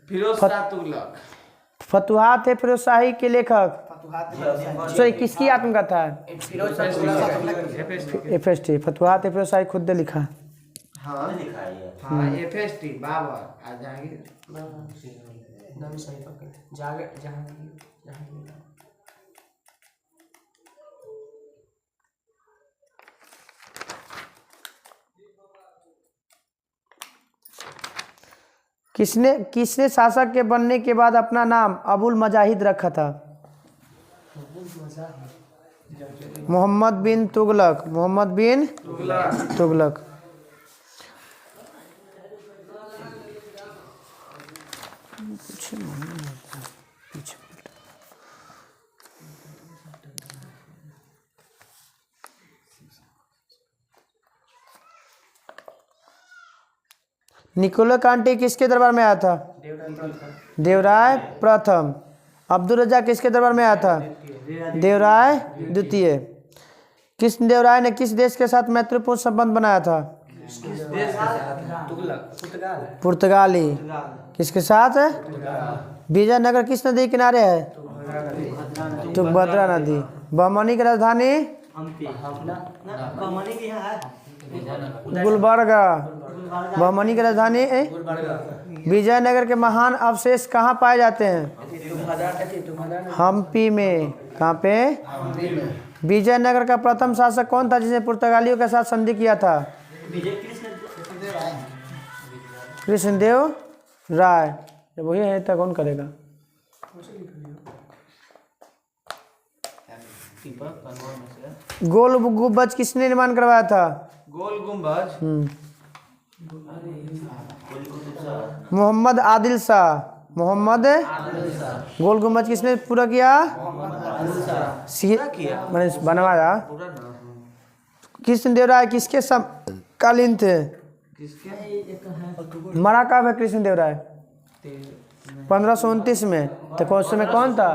Speaker 2: फिरोज शाह तुगलक।
Speaker 1: फतुहात है फिरोज शाही के लेखक, सॉरी किसकी आत्मकथा है? FST। फतुहात है फिरोज शाही खुद ने लिखा।
Speaker 2: हाँ FST बाबर आ जाएंगे।
Speaker 1: किसने शासक के बनने के बाद अपना नाम अबुल मजाहिद रखा था? मोहम्मद बिन तुगलक। मोहम्मद बिन तुगलक। निकोलो कांटी किसके दरबार में आया था? देवराय प्रथम। अब्दुल रजा किसके दरबार में आया था? देवराय द्वितीय। कृष्णदेवराय ने किस देश के साथ मैत्रीपूर्ण संबंध बनाया था? पुर्तगाली। किसके साथ? विजयनगर किस नदी के किनारे है? तुंगभद्रा नदी। बहमनी की राजधानी? गुलबर्गा। बहमनी की राजधानी विजयनगर के महान अवशेष कहाँ पाए जाते हैं? हम्पी में। कहाँ पे? विजयनगर का प्रथम शासक कौन था जिसने पुर्तगालियों के साथ संधि किया था? कृष्णदेव राय। जब वही है तो कौन करेगा? गोल गुंबज किसने निर्माण करवाया था?
Speaker 2: गोल गुंबज
Speaker 1: मोहम्मद आदिल शाह। मोहम्मद गोल गुंबज किसने पूरा किया? मैंने बनवाया। कृष्णदेव राय किसके समकालीन थे? मरा कब है कृष्णदेव राय? 1529 में। तो कौन समय कौन था?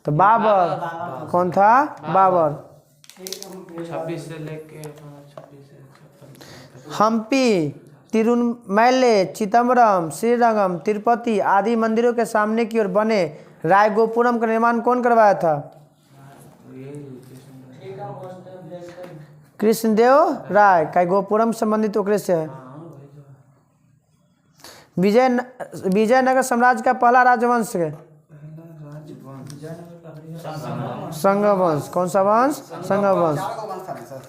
Speaker 1: तो बाबर। कौन था? बाबर।
Speaker 2: 26 से लेके
Speaker 1: हम्पी, तिरुमैले, चिदम्बरम, श्रीरंगम, तिरुपति आदि मंदिरों के सामने की ओर बने रायगोपुरम का निर्माण कौन करवाया था? कृष्णदेव राय। का गोपुरम संबंधित ओकरे से है। विजयनगर साम्राज्य का पहला राजवंश है संगम। कौन सा वंश? संगम वंश।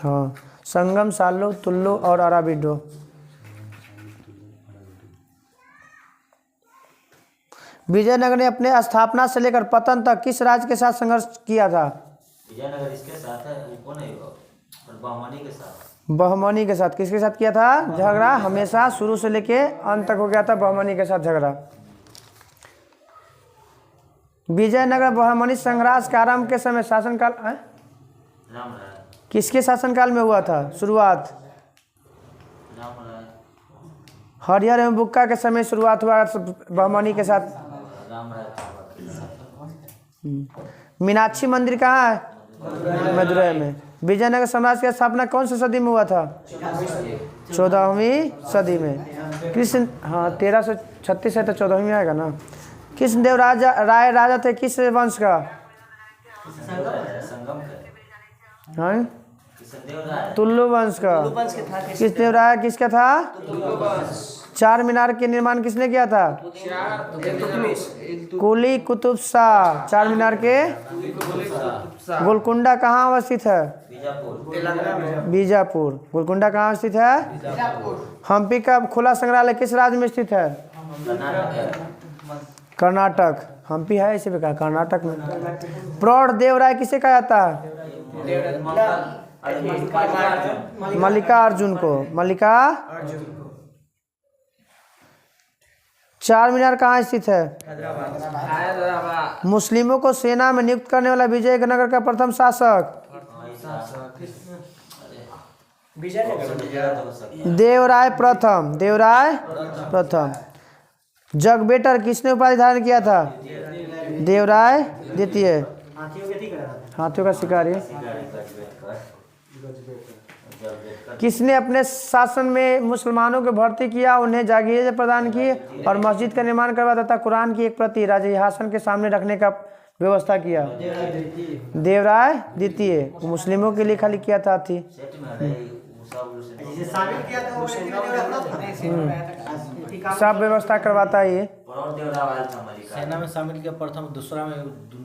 Speaker 1: हाँ, संगम, सालो, तुल्लो और अराबिडो। विजयनगर ने अपने स्थापना से लेकर पतन तक किस राज्य के साथ संघर्ष किया था?
Speaker 4: विजयनगर इसके साथ है, वो कौन है वो? बहमनी के साथ।
Speaker 1: बहमनी के साथ। किसके साथ किया था झगड़ा? हमेशा शुरू से लेके अंत तक हो गया था बहमनी के साथ झगड़ा। विजयनगर बहमनी संघर्ष के आरंभ के समय शासनकाल किसके शासनकाल में हुआ था? शुरुआत हरिहर एवं बुक्का के समय शुरुआत हुआ बहमनी के साथ मीनाक्षी मंदिर कहाँ है? मदुरई में। विजयनगर साम्राज्य की स्थापना कौन सी सदी में हुआ था? 14वीं सदी में। कृष्ण, हाँ 1336 है तो 14वीं में आएगा ना। कृष्णदेव राय राजा थे किस वंश का? हाँ तुल्लु वंश का। कृष्णदेव राय किसका था? चार मीनार के निर्माण किसने किया था? कुली कुतुब शाह। चार मीनार के गोलकुंडा कहाँ अवस्थित है? बीजापुर। गोलकुंडा कहाँ स्थित है? हम्पी का खुला संग्रहालय किस राज्य में स्थित है? कर्नाटक। हम्पी है इसे भी कहा कर्नाटक में। प्रौढ़ देव राय किसे कहा जाता है? मल्लिकार्जुन को। मल्लिका। चार मीनार कहाँ स्थित है? मुस्लिमों को सेना में नियुक्त करने वाला विजयनगर का प्रथम शासक? देवराय प्रथम। देवराय प्रथम। जगबेटर किसने उपाधि धारण किया था? देवराय द्वितीय। हाथियों का शिकारी। किसने अपने शासन में मुसलमानों को भर्ती किया, उन्हें जागीरें प्रदान की और मस्जिद का निर्माण करवाया तथा कुरान की एक प्रति राजसिंहासन के सामने रखने का व्यवस्था किया? देवराय द्वितीय। मुस्लिमों के लिए खाली किया था थी। सब व्यवस्था करवाता है ये।
Speaker 2: सेना में शामिल किया प्रथम, दूसरा में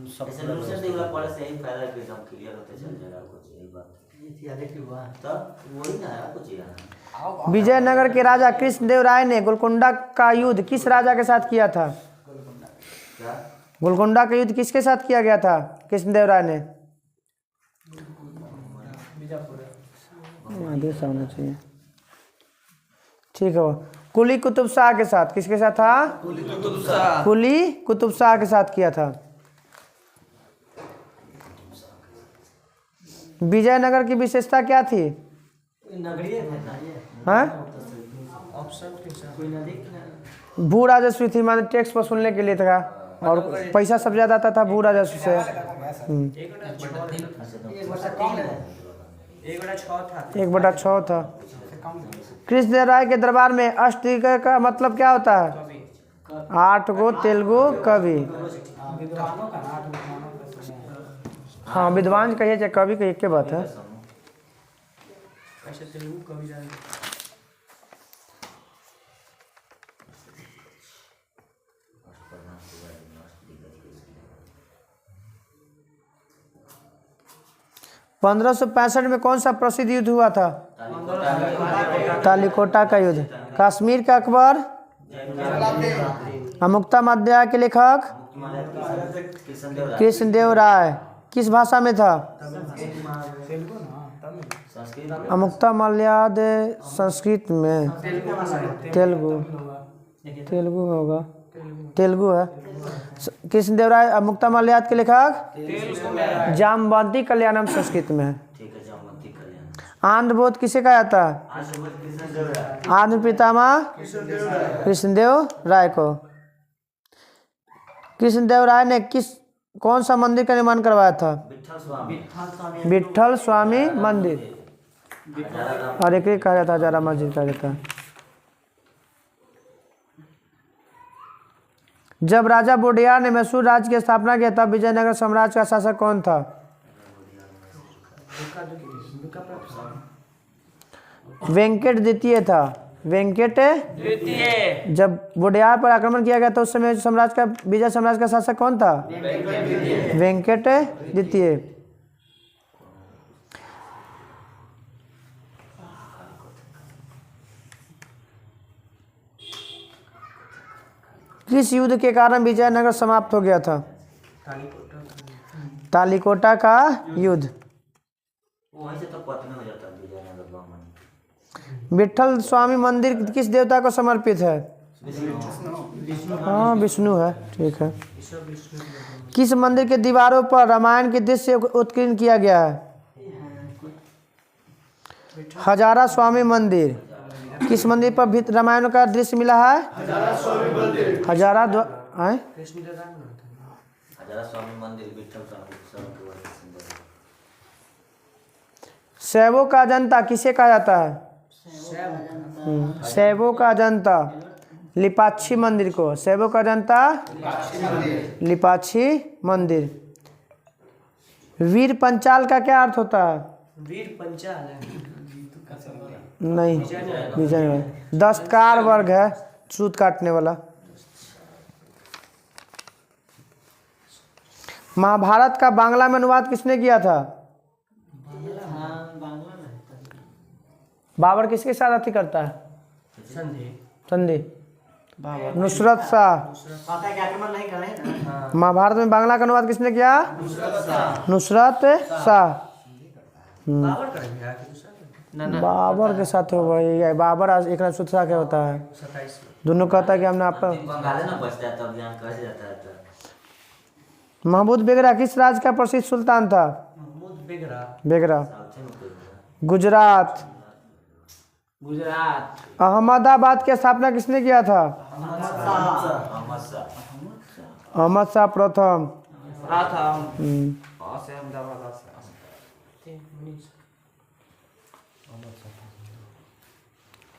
Speaker 2: सब
Speaker 1: विजयनगर के राजा कृष्णदेव राय ने गोलकुंडा का युद्ध किस राजा के साथ किया था? गोलकुंडा का युद्ध किसके साथ किया गया था कृष्णदेव राय ने? आदेश आना चाहिए। ठीक है। कुली कुतुब शाह के साथ। किसके साथ था? कुली कुतुब शाह के साथ किया था। विजयनगर की विशेषता क्या थी? हाँ? भू राजस्व थी, माने टैक्स वसूलने के लिए था और पैसा सब ज्यादा आता था भू राजस्व से। 1/6 था। कृष्णदेव राय के दरबार में अष्टदिग्गज का मतलब क्या होता है? 8 गो तेलुगु कवि। हाँ विद्वान कहिए चाहे कवि कहिए, क्या बात है। (1565) में कौन सा प्रसिद्ध युद्ध हुआ था? तालिकोटा का युद्ध। कश्मीर का अकबर। अमुक्तामाल्या के लेखक कृष्णदेव राय। किस भाषा में था? अमुक्तामाल्याद संस्कृत में। तेलुगु। तेलुगु में होगा। तेलुगु है। कृष्णदेव राय अमुक्तामाल्याद के लेखक जामवंती कल्याणम संस्कृत में है। आंध्र बोध किसे कहा जाता है? आंध्र पितामह कृष्णदेव राय को। कृष्णदेव राय ने कौन सा मंदिर का निर्माण करवाया था? विट्ठल स्वामी मंदिर। और एक कहा जाता है हजारा मस्जिद कहा जाता है। जब राजा वोडेयार ने मैसूर राज्य की स्थापना किया तब विजयनगर साम्राज्य का शासक कौन था? वेंकट द्वितीय था। वेंकट द्वितीय। जब वोडेयार पर आक्रमण किया गया तो उस समय विजय साम्राज्य का शासक कौन था? वेंकट द्वितीय। किस युद्ध के कारण विजयनगर समाप्त हो गया था? तालिकोटा का युद्ध। विट्ठल स्वामी मंदिर किस देवता को समर्पित है? हाँ विष्णु है। ठीक है। किस मंदिर के दीवारों पर रामायण के दृश्य उत्कीर्ण किया गया है? हजारा स्वामी मंदिर। किस मंदिर पर रामायण का दृश्य मिला है? आए
Speaker 5: कृष्ण देवराय बनाता है।
Speaker 4: हजारा स्वामी मंदिर विठल स्वामी
Speaker 1: शैवों का अजंता किसे कहा जाता है? शैवों का अजंता लिपाक्षी मंदिर को, शैवों का अजंता लिपाक्षी मंदिर। वीर पंचाल का क्या अर्थ होता है?
Speaker 5: वीर पंचाल है।
Speaker 1: नहीं, विजय दस्तकार वर्ग है, सूत काटने वाला। महाभारत का बांग्ला में अनुवाद किसने किया था? बाबर किसके साथ अति करता है? संधि। नुसरत शाह।
Speaker 5: नहीं करें।
Speaker 1: महाभारत में बांग्ला का अनुवाद किसने किया? नुसरत शाह।
Speaker 5: बाबर करेंगे आगे दूसरा।
Speaker 1: बाबर के साथ हो गई। बाबर एक नुसरत शाह क्या होता है?
Speaker 5: 27
Speaker 1: दोनों कहता है कि हमने आप
Speaker 4: बंगाली ना बचता है तब ज्ञान कैसे जाता है तो
Speaker 1: महमूद बेगरा किस राज्य का प्रसिद्ध सुल्तान था?
Speaker 5: महमूद बेगरा
Speaker 1: बेगरा
Speaker 4: साउथ में
Speaker 1: गुजरात। अहमदाबाद की स्थापना किसने किया था?
Speaker 4: अहमद शाह
Speaker 1: अहमद शाह प्रथम।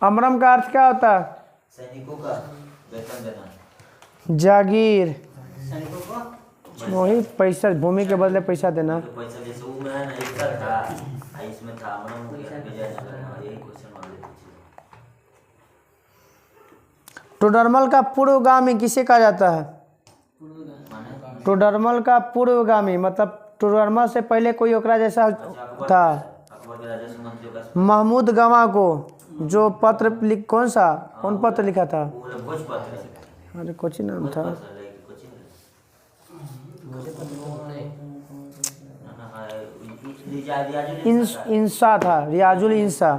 Speaker 1: अमरम का अर्थ क्या होता है?
Speaker 4: सैनिकों का वेतन देना।
Speaker 1: जागीर वही पैसा, भूमि के बदले पैसा देना।
Speaker 4: तो पैसा जैसे वो में है ना इसका था इसमें था अमरम विजयनगर। यही क्वेश्चन मान लेते
Speaker 1: टोडरमल का पूर्वगामी किसे कहा जाता है?
Speaker 4: माने
Speaker 1: टोडरमल का पूर्वगामी मतलब टोडरमल से पहले कोई ओकरा जैसा था।
Speaker 4: अकबर के राजस्व मंत्री का
Speaker 1: महमूद गवा को जो पत्र कौन पत्र लिखा था?
Speaker 4: पूरा भोजपत्र
Speaker 1: अरे कुछ नाम था। इंसा था, रियाजुल इंसा।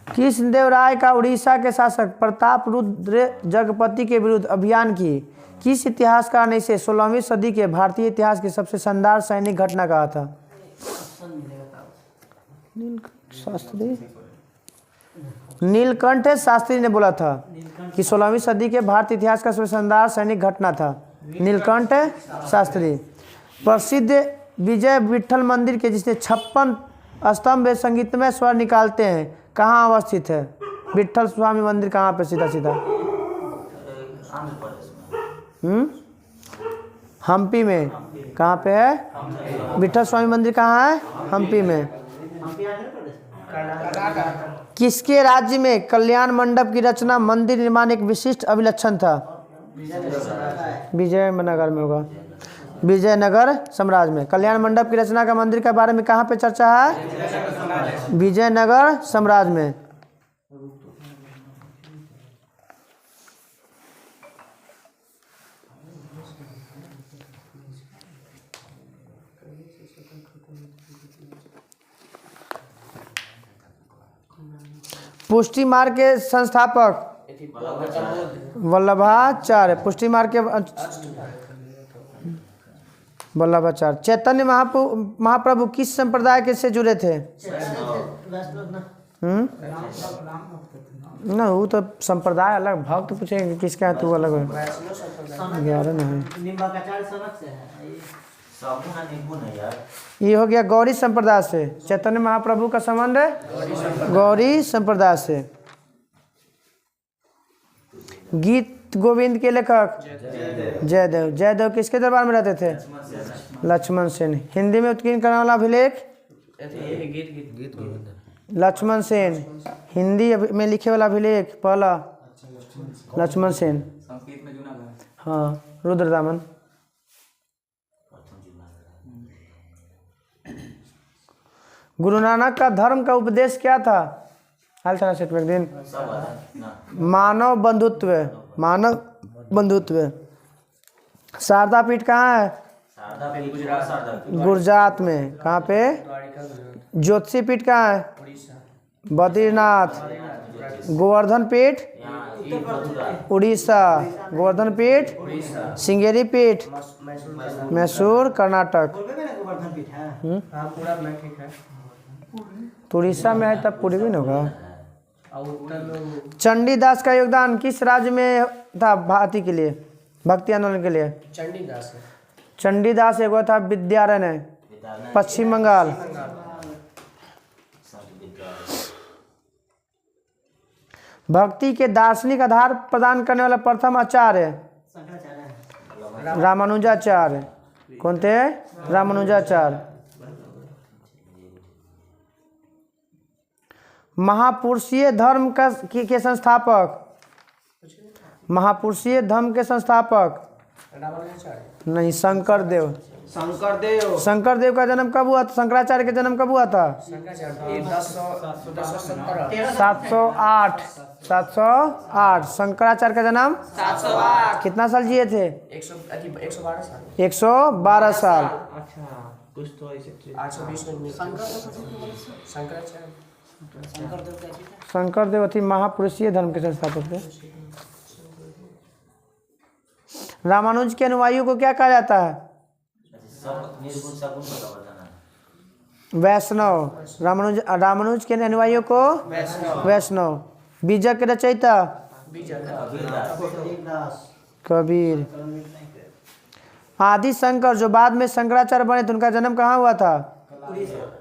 Speaker 1: कृष्णदेवराय का उड़ीसा के शासक प्रताप रुद्र जगपति के विरुद्ध अभियान की किस इतिहासकार ने इसे 16वीं सदी के भारतीय इतिहास की सबसे शानदार सैनिक घटना कहा था? नीलकंठ शास्त्री ने बोला था कि 16वीं सदी के भारतीय इतिहास का सबसे शानदार सैनिक घटना था। नीलकंठ शास्त्री। प्रसिद्ध विजय विठल मंदिर के जिसने 56 स्तंभ व संगीतमय स्वर निकालते हैं कहाँ अवस्थित है? विठल स्वामी मंदिर कहाँ पे? सीधा
Speaker 4: आंध्र प्रदेश में
Speaker 1: हम्पी में। कहाँ पे है विठल स्वामी मंदिर? कहाँ है? हम्पी में। किसके राज्य में कल्याण मंडप की रचना मंदिर निर्माण एक विशिष्ट अभिलक्षण था? विजयनगर में होगा। विजयनगर साम्राज्य में कल्याण मंडप की रचना का मंदिर के बारे में कहाँ पे चर्चा है? विजयनगर साम्राज्य में। पुष्टि मार्ग के संस्थापक वल्लभाचार्य। पुष्टि मार्ग के वल्लभाचार्य। चैतन्य महाप्रभु किस संप्रदाय के से जुड़े थे? ना वो तो संप्रदाय अलग, भक्त पूछेंगे किसका है तो वो अलग है। 11 नहीं ये हो गया गौरी संप्रदाय से। चैतन्य महाप्रभु का संबंध है गौरी संप्रदाय से। गीत गोविंद के लेखक जयदेव। जयदेव किसके दरबार में रहते थे? लक्ष्मण सेन। हिंदी में उत्कीर्ण करने वाला अभिलेख लक्ष्मण सेन। हिंदी में लिखे वाला अभिलेख पहला लक्ष्मण सेन। हाँ रुद्रदामन। गुरु नानक का धर्म का उपदेश क्या था? हाल चला सेठ एक दिन मानव बंधुत्व। मानव बंधुत्व। शारदा पीठ कहाँ है? गुजरात में। कहाँ पे? ज्योतिषी पीठ कहाँ है? बद्रीनाथ। गोवर्धन पीठ उड़ीसा। गोवर्धन पीठ श्रृंगेरी पीठ मैसूर कर्नाटक।
Speaker 5: गोवर्धन पीठ है। हाँ पूरा में ठीक है।
Speaker 1: तो उड़ीसा में है तब पूर्वी न होगा।
Speaker 5: और उत्तर
Speaker 1: चंडीदास का योगदान किस राज्य में था भारती के लिए, भक्ति आंदोलन के लिए?
Speaker 5: चंडीदास है।
Speaker 1: चंडीदास एगो था विद्यारण्य, पश्चिम बंगाल। भक्ति के दार्शनिक आधार प्रदान करने वाला प्रथम आचार्य रामानुजाचार्य। कौन थे? रामानुजाचार्य। महापुरुषीय धर्म के संस्थापक, महापुरुषीय धर्म के संस्थापक
Speaker 5: रामानुजाचार्य
Speaker 1: नहीं, शंकरदेव।
Speaker 5: शंकरदेव।
Speaker 1: शंकरदेव का जन्म कब हुआ था? शंकराचार्य का जन्म कब हुआ था?
Speaker 5: शंकराचार्य 1017
Speaker 1: 708। 708 शंकराचार्य का जन्म
Speaker 5: 708।
Speaker 1: कितना साल जिए थे?
Speaker 5: 112 साल।
Speaker 1: 112 साल।
Speaker 2: अच्छा कुछ तो ऐसे
Speaker 5: 820 में शंकराचार्य।
Speaker 1: शंकरदेव थी महापुरुषीय धर्म के संस्थापक थे। रामानुज के अनुयायियों को क्या कहा जाता है? वैष्णव। रामानुज के अनुयायियों को वैष्णव। बीजक के रचयिता कबीर। आदि शंकर जो बाद में शंकराचार्य बने थे, उनका जन्म कहाँ हुआ था?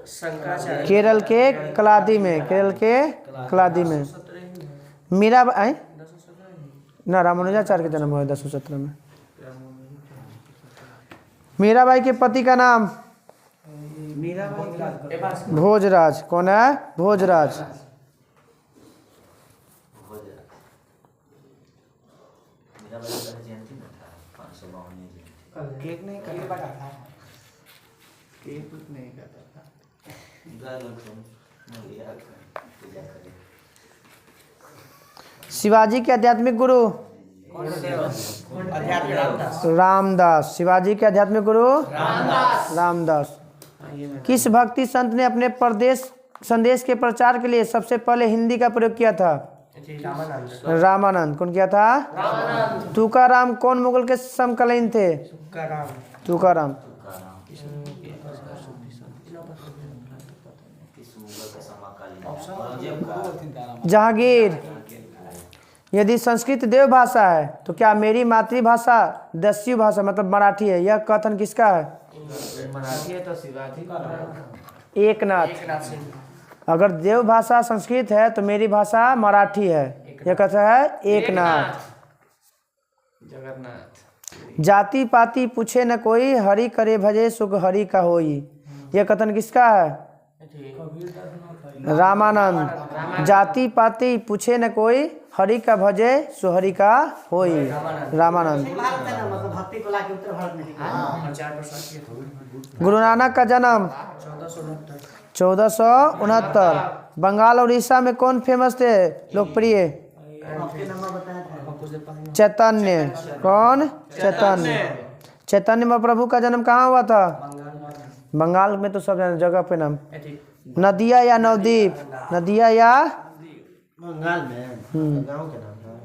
Speaker 5: शंकराचार्य
Speaker 1: केरल के कलादी में। केरल के कलादी में। मीराबाई ना, रामानुजाचार्य का जन्म हुआ 1017 में। मीराबाई के पति का नाम भोजराज। कौन है? भोजराज।
Speaker 2: केक नहीं करता था, केक कुछ नहीं करता था।
Speaker 1: शिवाजी के आध्यात्मिक गुरु रामदास। शिवाजी के आध्यात्मिक गुरु रामदास। किस भक्ति संत ने अपने प्रदेश संदेश के प्रचार के लिए सबसे पहले हिंदी का प्रयोग किया था? रामानंद। कौन किया था? तुकाराम। कौन मुगल के समकालीन थे? तुकाराम। जहांगीर। यदि संस्कृत देव भाषा है तो क्या मेरी मातृभाषा दस्यु भाषा मतलब मराठी है? यह कथन किसका है?
Speaker 2: मराठी है तो शिवाजी का।
Speaker 1: एकनाथ। अगर देव भाषा संस्कृत है तो मेरी भाषा मराठी है, यह कथन है एकनाथ।
Speaker 2: जगन्नाथ।
Speaker 1: जाति पाति पूछे न कोई, हरि करे भजे सुख हरि का होई। यह कथन किसका है? रामानंद। जाति पाति पूछे न कोई, हरि का भजे सो हरि का होई। रामानंद।
Speaker 5: भक्ति को लाके उत्तर भारत में।
Speaker 1: गुरु नानक का जन्म 1469। बंगाल और उड़ीसा में कौन फेमस थे, लोकप्रिय? चैतन्य। कौन? चैतन्य। चैतन्य महाप्रभु का जन्म कहाँ हुआ था? बंगाल में तो सब जगह पे नाम। नदिया या नवद्वीप? नदिया या
Speaker 5: बंगाल में गांव के नाम है।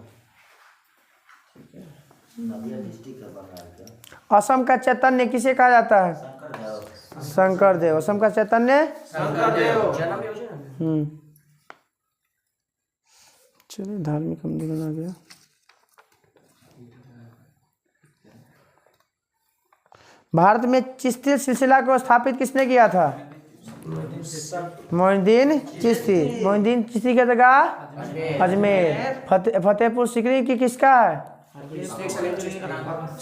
Speaker 1: असम का चैतन्य किसे कहा जाता है? शंकरदेव। असम का चैतन्य
Speaker 5: शंकरदेव।
Speaker 1: चलिए धार्मिक आंदोलन आ गया। भारत में चिश्ती सिलसिला को स्थापित किसने किया था? मोइनुद्दीन चिश्ती। मोइनुद्दीन चिश्ती की जगह अजमेर। फतेहपुर सीकरी की किसका है?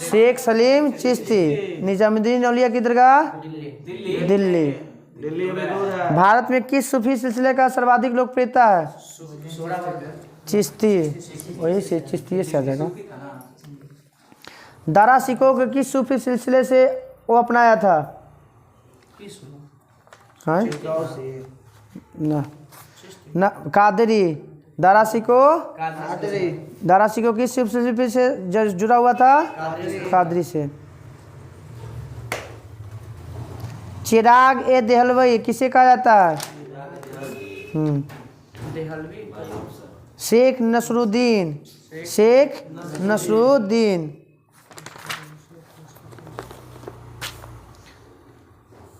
Speaker 1: शेख सलीम चिश्ती। निजामुद्दीन औलिया की दरगाह दिल्ली। भारत में किस सूफी सिलसिले का सर्वाधिक लोकप्रियता है? चिश्ती। वही से चिश्ती से आ जाएगा। दारा सिकों के किस सूफी सिलसिले से वो अपनाया था? हाँ? ना कादरी। दारा सिको किस सूफी से जुड़ा हुआ था? कादरी से। चिराग ए देहलवी किसे कहा जाता है? शेख नसरुद्दीन। शेख नसरुद्दीन।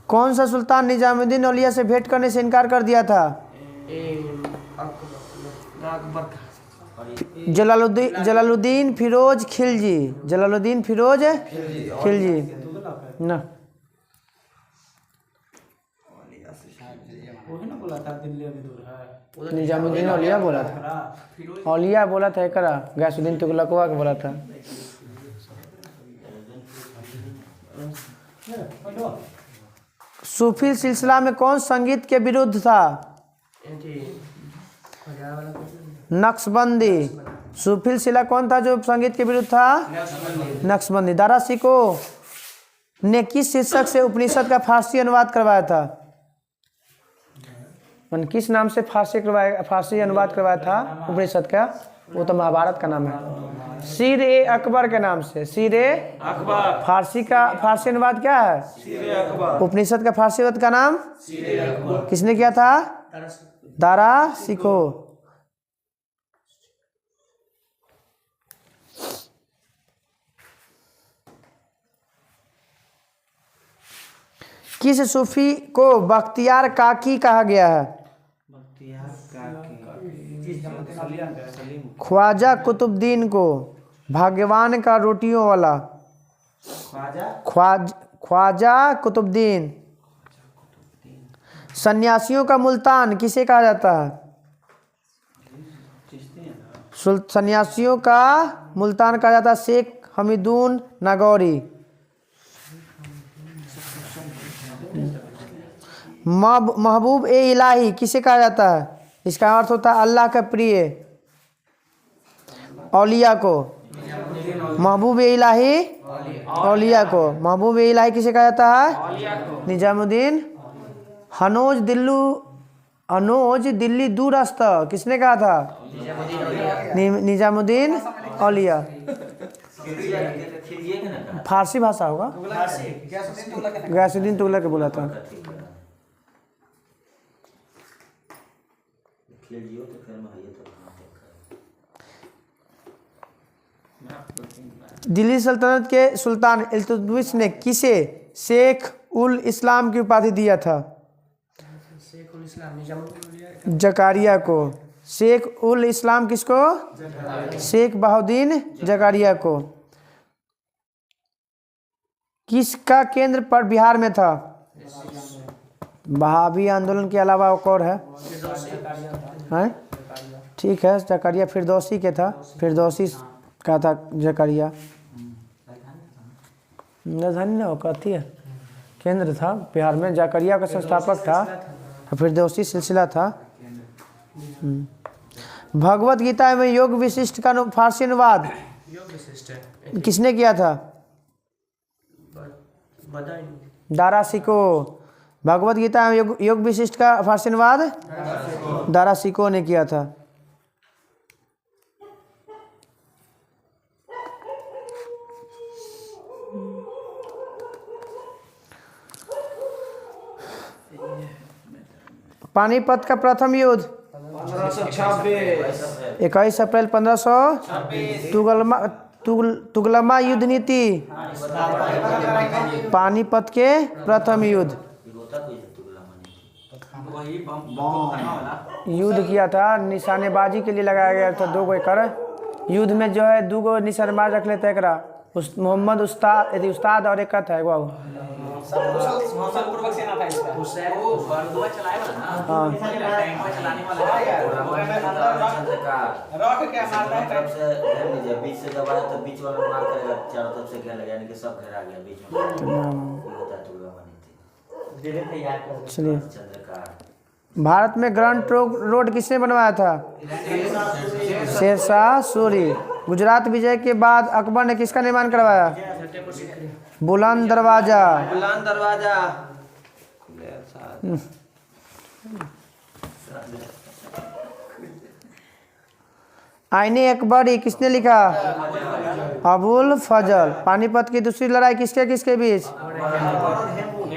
Speaker 1: कौन सा सुल्तान निजामुद्दीन औलिया से भेंट करने से इनकार कर दिया था?
Speaker 5: अकबर
Speaker 1: जलालुद्दीन फिरोज खिलजी। जलालुद्दीन फिरोज खिलजी ना।
Speaker 2: वही ना बोला था दिल्ली अभी दूर है।
Speaker 1: निजामुद्दीन औलिया बोला था। औलिया बोला था एकरा, गयासुद्दीन तुगलकवा के बोला था। सूफी सिलसिला में कौन संगीत के विरुद्ध था? नक्शबंदी। सूफी सिलसिला कौन था जो संगीत के विरुद्ध था? नक्शबंदी। दारा सिको ने किस शीर्षक से उपनिषद का फारसी अनुवाद करवाया था? किस नाम से फारसी अनुवाद करवाया था उपनिषद का? वो तो महाभारत का नाम है। सीर ए अकबर के नाम से। सीर ए अकबर। फारसी अनुवाद क्या है? सीर ए अकबर। उपनिषद का फारसी अनुवाद का नाम सीर ए अकबर। किसने किया था? दारा सिको। किस सूफी को बख्तियार काकी कहा गया है? ख्वाजा कुतुबुद्दीन को। भाग्यवान का रोटियों वाला। ख्वाजा कुतुबुद्दीन। सन्यासियों का मुल्तान किसे कहा जाता है? सन्यासियों का मुल्तान कहा जाता है शेख हमीदुन नागौरी। महबूब ए इलाही किसे कहा जाता है? इसका अर्थ होता है अल्लाह का प्रिय। औलिया को। महबूब ए इलाही औलिया को। महबूब ए इलाही किसे कहा जाता है? निजामुद्दीन। हनोज दिल्ली दूरस्थ किसने कहा था? निजामुद्दीन औलिया। फारसी भाषा होगा। गयासुद्दीन तुगलक के बोला था। दिल्ली सल्तनत के सुल्तान इल्तुतमिश ने किसे शेख उल इस्लाम की उपाधि दिया था? जकारिया को। शेख उल इस्लाम किसको? शेख बहाउद्दीन जकारिया को। किसका केंद्र पर बिहार में था? वहाबी आंदोलन के अलावा और है? ठीक है, जकारिया फिरदौसी के था। फिरदौसी का था जकारिया। राजधानी ना कहती है, केंद्र था बिहार में। जकारिया का संस्थापक था। फिरदौसी सिलसिला था। भगवत गीता में योग विशिष्ट का फारसी अनुवाद किसने किया था? दारा सिको। भगवत गीता में योग विशिष्ट का फारसी अनुवाद दारा सिको ने किया था। पानीपत का प्रथम युद्ध 21 अप्रैल 1526। तुगलमा युद्ध नीति। पानीपत के प्रथम युद्ध। युद्ध किया था, निशानेबाजी के लिए लगाया गया था 2 एकड़। युद्ध में जो है 2 निशानेबाज रख लेते एकरा। मोहम्मद उस्ताद यदि उस्ताद और एक था बाबू। चलिए, भारत में ग्रांड ट्रंक रोड किसने बनवाया था? शेरशाह सूरी। गुजरात विजय के बाद अकबर ने किसका निर्माण करवाया? बुलंद दरवाजा।
Speaker 5: बुलंद दरवाजा।
Speaker 1: आईने अकबरी किसने लिखा? अबुल फजल। पानीपत की दूसरी लड़ाई किसके बीच?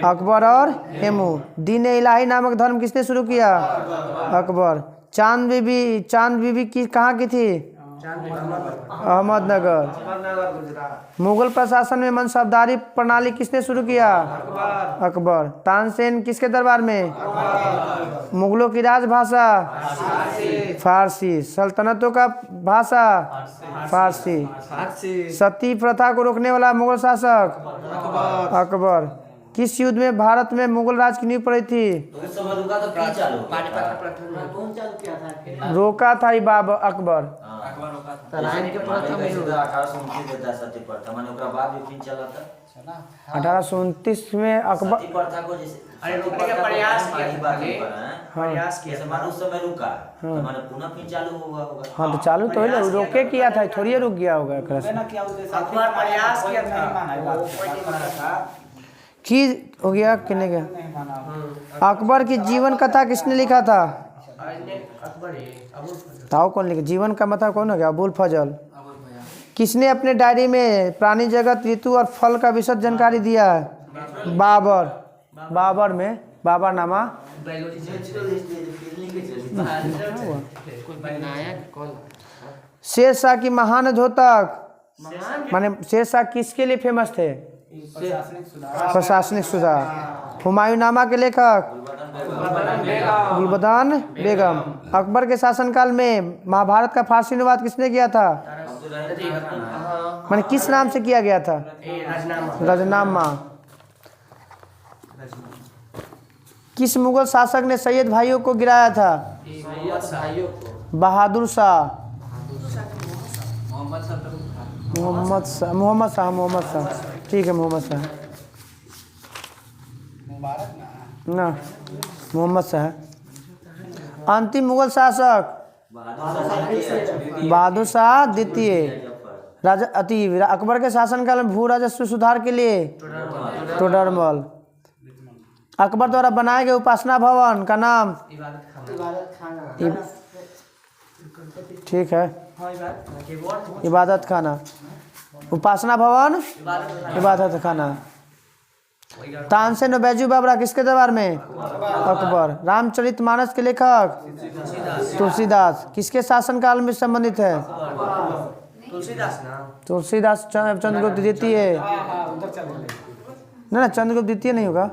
Speaker 1: अकबर और हेमू। दीन इलाही नामक धर्म किसने शुरू किया? अकबर। चांद बीबी की कहाँ की थी? अहमदनगर।
Speaker 5: अहमदनगर गुजरात।
Speaker 1: मुगल प्रशासन में मनसबदारी प्रणाली किसने शुरू किया? अकबर। तानसेन किसके दरबार में? मुगलों की राजभाषा? फारसी। सल्तनतों का भाषा? फारसी। सती प्रथा को रोकने वाला मुगल शासक? अकबर। किस युद्ध में भारत में मुगल राज की नींव पड़ी थी?
Speaker 4: तो उस समय रुका तो क्या चालू?
Speaker 5: कौन चालू किया था?
Speaker 1: रोका था ही बाबर अकबर।
Speaker 5: तराइन के प्रथम में
Speaker 4: 1829 देता सती प्रथा माने ओकरा बाद भी फिर चला था
Speaker 1: 1829 में अकबर।
Speaker 4: सती प्रथा को जैसे
Speaker 5: अरे रोकने का प्रयास किया था पहले।
Speaker 1: हाँ
Speaker 5: प्रयास किया
Speaker 4: जैसे मानो उस समय रुका तो माने पुनः फिर चालू हुआ होगा।
Speaker 1: हाँ तो चालू तो है, रोके किया था, थोड़ी रुक गया होगा एकरा से।
Speaker 5: अकबर प्रयास किया था। कोई नहीं माना था।
Speaker 1: की हो गया किने गया? अकबर की जीवन कथा किसने लिखा था?
Speaker 5: अकबर
Speaker 1: ताऊ कौन लिखा? जीवन का मतलब कौन हो गया? अबुल फजल। किसने अपने डायरी में प्राणी जगत, ऋतु और फल का विशद जानकारी दिया है? बाबर। बाबर में बाबरनामा। शेर शाह की महान द्योतक माने शेर शाह किसके लिए फेमस थे? प्रशासनिक सुधार। हुमायूं नामा के लेखक? गुलबदन बेगम। अकबर के शासनकाल में महाभारत का फारसी अनुवाद किसने किया था? माने किस नाम से किया गया था? रजनामा। किस मुगल शासक ने सैयद भाइयों को गिराया था? बहादुर शाह। मोहम्मद शाह। ठीक है, मोहम्मद शाह ना, मोहम्मद शाह। अंतिम मुगल शासक? बहादुर शाह द्वितीय। राजा अकबर के शासनकाल में भू राजस्व सुधार के लिए टोडरमल। अकबर द्वारा बनाए गए उपासना भवन का नाम? ठीक है, इबादत खाना। उपासना भवन, इबादत खाना। तानसेन और बैजू बाबरा किसके दरबार में? अकबर। रामचरितमानस के लेखक? तुलसीदास। किसके शासनकाल में संबंधित है? तुलसीदास। चंद्रगुप्त द्वितीय। ना चंद्रगुप्त द्वितीय नहीं होगा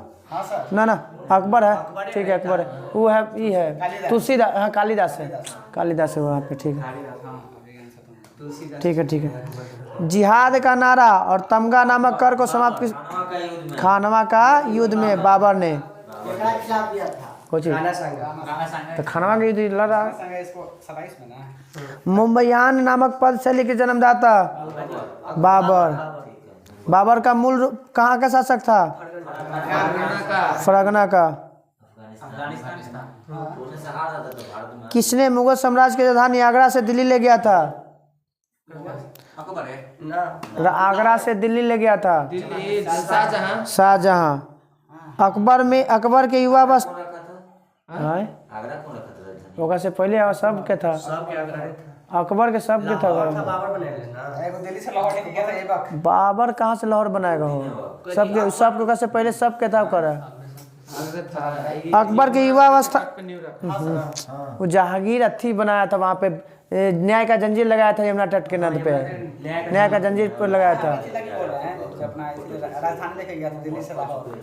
Speaker 1: ना, अकबर है। ठीक है, अकबर है, वो है, ये है तुलसीदास। हाँ, कालिदास है, कालिदास है वहाँ पे। ठीक है। जिहाद का नारा और तमगा नामक कर को समाप्त किस? खानवा का युद्ध में बाबर ने कुछ तो खानवा के युद्ध लड़ा। मुंबईयान नामक पद शैली के जन्मदाता? बाबर। बाबर का मूल रूप कहाँ का शासक था? फरगना का। किसने मुगल साम्राज्य की राजधानी आगरा से दिल्ली ले गया था? आगरा से दिल्ली ले गया था शाहजहां। अकबर के युवा अवस्था से पहले सब के था। अकबर के सब के था। बाबर कहाँ से लाहौर बनाएगा हो? सबके से पहले सब के था कर। अकबर की युवा अवस्था वो जहांगीर अथी बनाया था वहाँ पे, न्याय का जंजीर लगाया था यमुना तट के नद पे, न्याय का जंजीर पर लगाया था।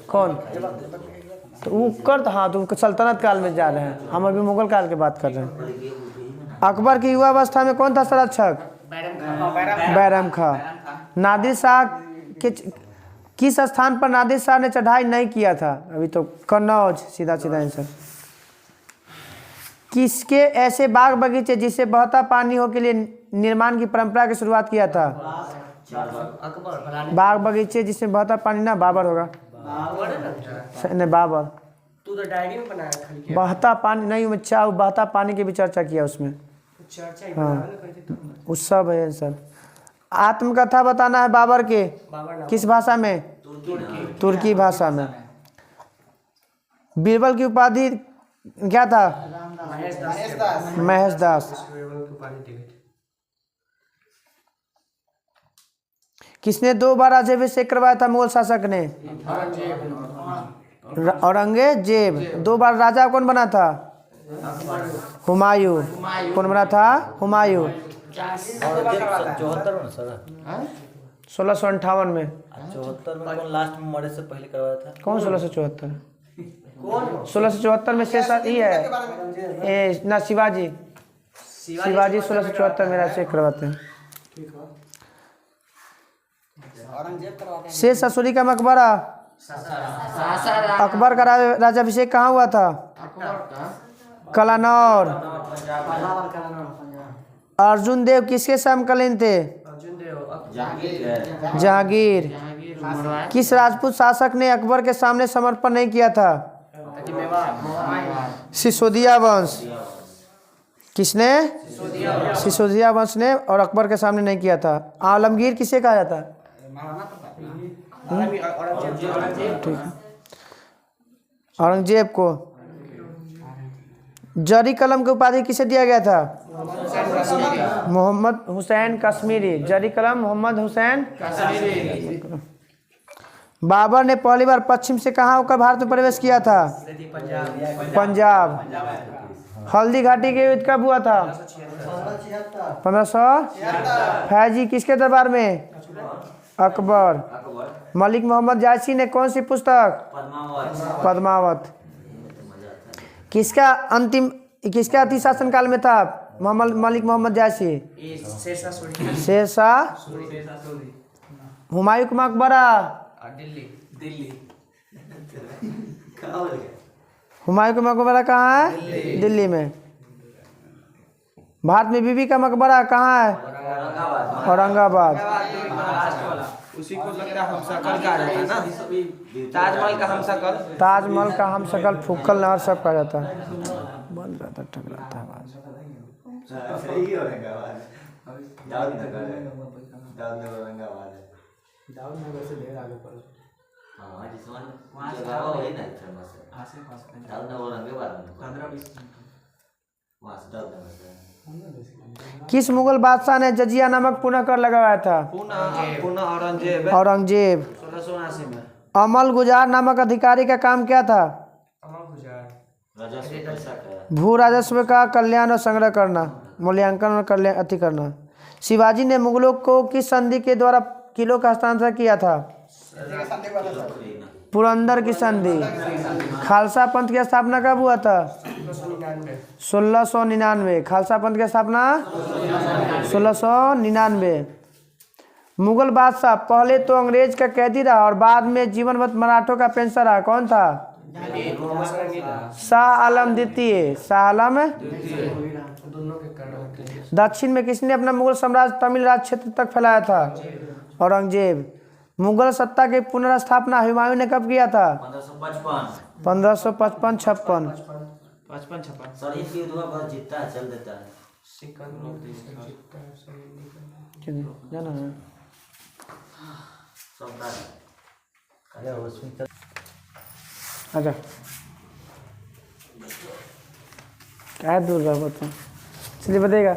Speaker 1: कौन? तो वो कर, हाँ तो सल्तनत काल में जा रहे हैं, हम अभी मुगल काल की बात कर रहे हैं। अकबर की युवा अवस्था में कौन था संरक्षक? बैरम खां। नादिर शाह के किस स्थान पर नादिर शाह ने चढ़ाई नहीं किया था? अभी तो कन्नौज, सीधा आंसर। किसके ऐसे बाग बगीचे जिससे बहता पानी हो के लिए निर्माण की परंपरा की शुरुआत किया था? बाग बगीचे जिसमें बहता पानी ना, बाबर होगा। नहीं, बाबर।
Speaker 5: तू तो डायरी में बनाया खाली।
Speaker 1: बहता पानी नहीं, बहता पानी की भी चर्चा किया उसमें। हाँ, उस सब है सर। आत्मकथा बताना है बाबर के किस भाषा में? तुर्की भाषा में। बीरबल की उपाधि क्या था? महेश दास। किसने 2 बार राज्याभिषेक करवाया था मुगल शासक ने? औरंगजेब। 2 बार राजा कौन बना था? हुमायूं। कौन बना था? हुमायूं।
Speaker 4: चौहत्तर में सर,
Speaker 1: 1658 में।
Speaker 4: 74 में कौन लास्ट में मरे से पहले करवाया था?
Speaker 1: कौन 1674?
Speaker 5: कौन
Speaker 1: 1674 में शेष ये है ना शिवाजी 1674 मेरा चेक करवाते हैं। शेष ससुरी का मकबरा अकबर का राज्याभिषेक कहाँ हुआ था? कलानौर। अर्जुन देव किसके समकालीन थे? जहांगीर। किस राजपूत शासक ने अकबर के सामने समर्पण नहीं किया था? सिसोदिया वंश। किसने? सिसोदिया वंश ने, और अकबर के सामने नहीं किया था। आलमगीर किसे कहा जाता है? ठीक है, औरंगजेब को। जरी कलम की उपाधि किसे दिया गया था? मोहम्मद हुसैन कश्मीरी। जरी कलम मोहम्मद हुसैन कश्मीरी। बाबर ने पहली बार पश्चिम से कहाँ होकर भारत में प्रवेश किया था? पंजाब। हल्दी घाटी के युद्ध कब हुआ था? 1500। फैजी किसके दरबार में? अकबर। मलिक मोहम्मद जायसी ने कौन सी पुस्तक? पद्मावत। किसका अति शासनकाल में था मलिक मोहम्मद जायसी? शेरशाह। हुमायूं का मकबरा? हुमायूं का मकबरा कहाँ है? दिल्ली में। भारत में बीबी का मकबरा कहाँ है? औरंगाबाद।
Speaker 2: उसी को लगता है हमशक्ल कहा जाता है ना, ताजमहल का हमशक्ल।
Speaker 1: ताजमहल का हमशक्ल फूकल नहर सब कहा जाता है। बंद रहता टकराता है आवाज। किस मुगल बादशाह ने जजिया नमक पुनः कर लगाया था? औरंगजेब।
Speaker 5: 1679 में।
Speaker 1: अमल गुजार नामक अधिकारी का काम क्या था? भू राजस्व का कल्याण और संग्रह करना, मूल्यांकन और कल्याण अति करना। शिवाजी ने मुगलों को किस संधि के द्वारा किलों का हस्तांतरण किया था? पुरंदर की संधि। खालसा पंथ की स्थापना कब हुआ था? 1699। खालसा पंथ की स्थापना 1699। मुगल बादशाह पहले तो अंग्रेज का कैदी रहा और बाद में जीवन भर मराठों का पेंशन रहा, कौन था? शाह आलम द्वितीय। शाह आलम। दक्षिण में किसने अपना मुगल साम्राज्य तमिल राज क्षेत्र तक फैलाया था? औरंगजेब। मुगल सत्ता की पुनर्स्थापना हुमायूं ने कब किया था? 1555-56।
Speaker 4: सर ये युद्ध हुआ बहुत जीतता है, चल देता है।
Speaker 1: जाना है अच्छा क्या दूर रहा बता। चलिए बताइएगा,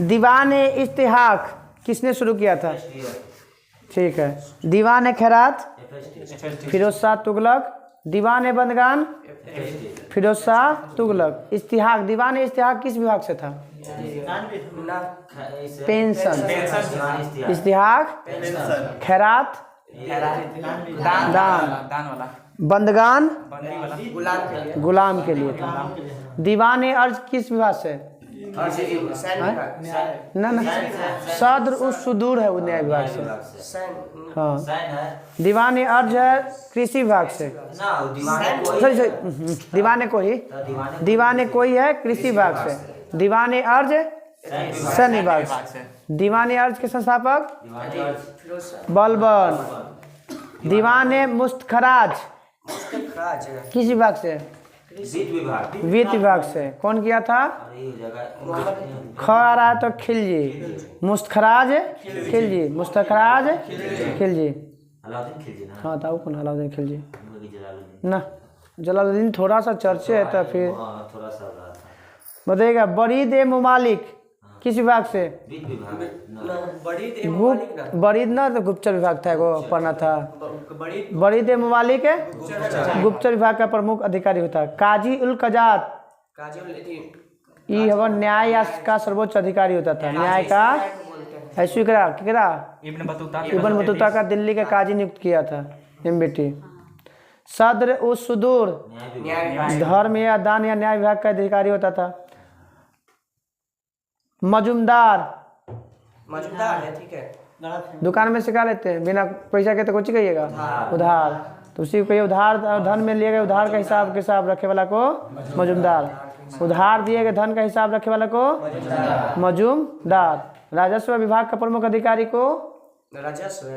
Speaker 1: दीवान इस्तिहाक किसने शुरू किया था? ठीक है। दीवान खैरात फिरोज शाह तुगलक। दीवान बंदगान फिरोज शाह तुगलक। इस्तिहाक, दीवान इस्तिहाक किस विभाग से था? पेंशन। इस्तिहाक, खैरात, दान, बंदगान गुलाम के लिए था। दीवान अर्ज किस विभाग से? ना सद्र उस सुदूर है वो न्याय विभाग से। हाँ। दीवान अर्ज है कृषि विभाग से। दीवान कोई है कृषि विभाग से। दीवान अर्ज सैन्य विभाग से। दीवान अर्ज के संस्थापक बलबन। दीवान मुस्तखराज किस विभाग से? वित्त विभाग से। कौन किया था? ख आ रहा है तो खिलजी। मुस्तखराज खिलजी। मुस्तखराज खिलजी। हाँ था कौन? अलाउद्दीन खिलजी ना। जलालुद्दीन थोड़ा सा चर्चे है तो फिर बताइएगा। बरीद ए मुमालिक किस विभाग से? बरीद ना तो गुप्तचर विभाग था, वो पढ़ना था। बरीद ए मुमालिक गुप्तचर विभाग का प्रमुख अधिकारी होता है। काजी उल कजात ई हवा न्याय का सर्वोच्च अधिकारी होता था, न्याय का। ऐसी करा
Speaker 2: इब्न बतूता
Speaker 1: इब्न बतूता का दिल्ली का काजी नियुक्त किया था, एमबीटी। सद्र उस सुदूर धर्म या दान या न्याय विभाग का अधिकारी होता था। मजुमदार
Speaker 5: है, ठीक है।
Speaker 1: दुकान में सिखा लेते हैं, बिना पैसा के तो कुछ कहिएगा उधार, तो उसी को कहिए उधार। धन में लिए गए उधार का हिसाब रखे वाला को मजुमदार। उधार दिए गए धन का हिसाब रखे वाला को मजुमदार। राजस्व विभाग का प्रमुख अधिकारी को
Speaker 5: राजस्व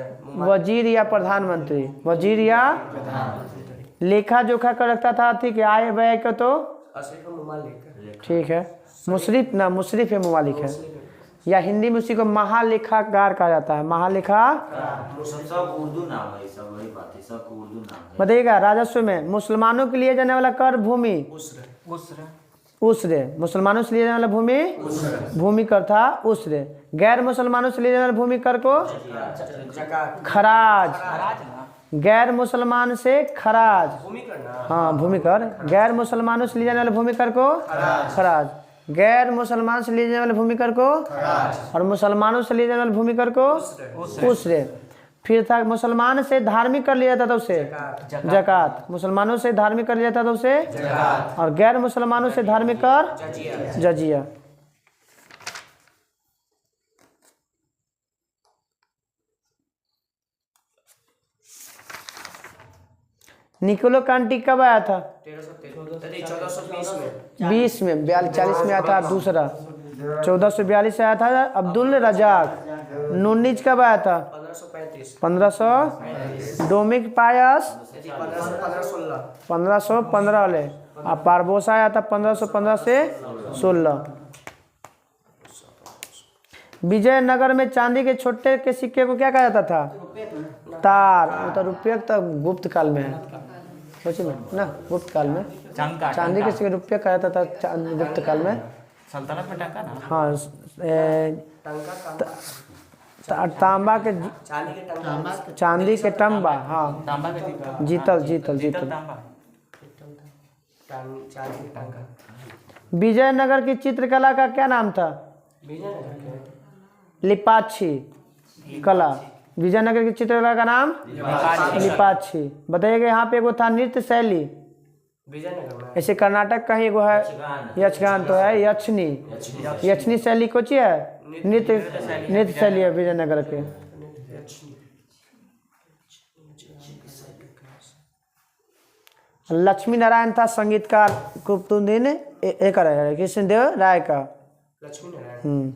Speaker 1: वजीर या प्रधानमंत्री। वजीर या लेखा जोखा कर रखता था, ठीक है। आय व्यय को तो ठीक है मुशरिफ ना, मुशरिफ है मुमालिक है, या हिंदी में उसी को महालेखाकार कहा जाता है। महालेखा
Speaker 4: सब उर्दू नाम है, सब वही बात है, सब उर्दू नाम है।
Speaker 1: बताइएगा। राजस्व में मुसलमानों के लिए जाने वाला कर भूमि उसरे। मुसलमानों से लिए जाने वाला भूमि भूमि कर था उसरे। गैर मुसलमानों से लिए जाने वाला भूमि कर को खराज। गैर मुसलमान से खराज, हाँ भूमि कर। गैर मुसलमानों से लिए जाने वाले भूमि कर को खराज। गैर मुसलमान से लिए जाने वाले भूमि कर को और मुसलमानों से लिए जाने वाले भूमि कर को उसरे। फिर था मुसलमान से धार्मिक कर लिया जाता था उसे जकात। मुसलमानों से धार्मिक कर लिया जाता था उसे, और गैर मुसलमानों से धार्मिक कर जजिया। निकोलो कांटी कब आया था? 20 में 42 में आया था दूसरा। 1442 से आया था अब्दुल रजाक। नूनिज कब आया था? 1500। डोमिक पायस 1515 वाले। अब पारबोसा आया था 1515 से 16। विजयनगर में चांदी के छोटे के सिक्के को क्या कहा जाता था? तार। वो तो रुपये तो गुप्त काल में है, सोचिए ना, गुप्त काल में चांदी के सिक्के रुपये कहा जाता था गुप्त काल में।
Speaker 2: सल्तनत में टंका ना,
Speaker 1: हाँ तांबा के चांदी के टंबा, हाँ
Speaker 2: तांबा का
Speaker 1: जीतल।
Speaker 2: तांबा।
Speaker 1: विजयनगर की चित्रकला का क्या नाम था? लिपाच्छी कला। विजयनगर की चित्रकला का नाम लिपाच्छी। बताइएगा। यहाँ पे एगो था नृत्य शैली, ऐसे कर्नाटक का ही एगो है यक्षगान, तो है यक्षनी। यक्षनी शैली कोची है? नृत्य शैली है विजयनगर के। लक्ष्मी नारायण था संगीतकार कुतुबुद्दीन एक कृष्णदेव राय का।
Speaker 5: लक्ष्मी नारायण।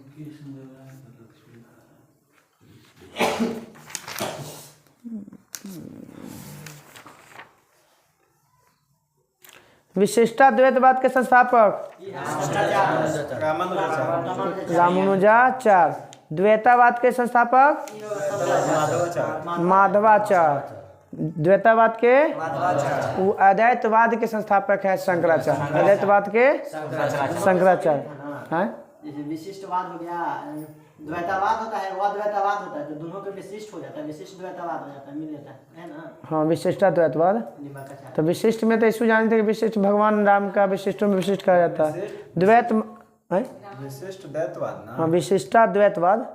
Speaker 1: विशिष्टाद्वैतवाद के संस्थापक रामानुजाचार्य। द्वैतावाद के संस्थापक माधवाचार्य। द्वैतावाद के अद्वैतवाद के संस्थापक है शंकराचार्य। अद्वैतवाद के शंकराचार्य हैं।
Speaker 6: जैसे विशिष्टवाद हो गया, द्वैतावाद होता है, वो द्वैतावाद होता है, तो दोनों के विशिष्ट हो जाता है, विशिष्ट द्वैतावाद हो जाता है, मिल जाता है ना।
Speaker 1: हाँ विशिष्टाद्वैतवाद। तो विशिष्ट में तो इसको जानते हैं कि विशिष्ट भगवान राम का विशिष्टों में विशिष्ट कहा जाता है। द्वैत
Speaker 7: विशिष्ट द्वैतवाद ना,
Speaker 1: हाँ विशिष्टाद्वैतवाद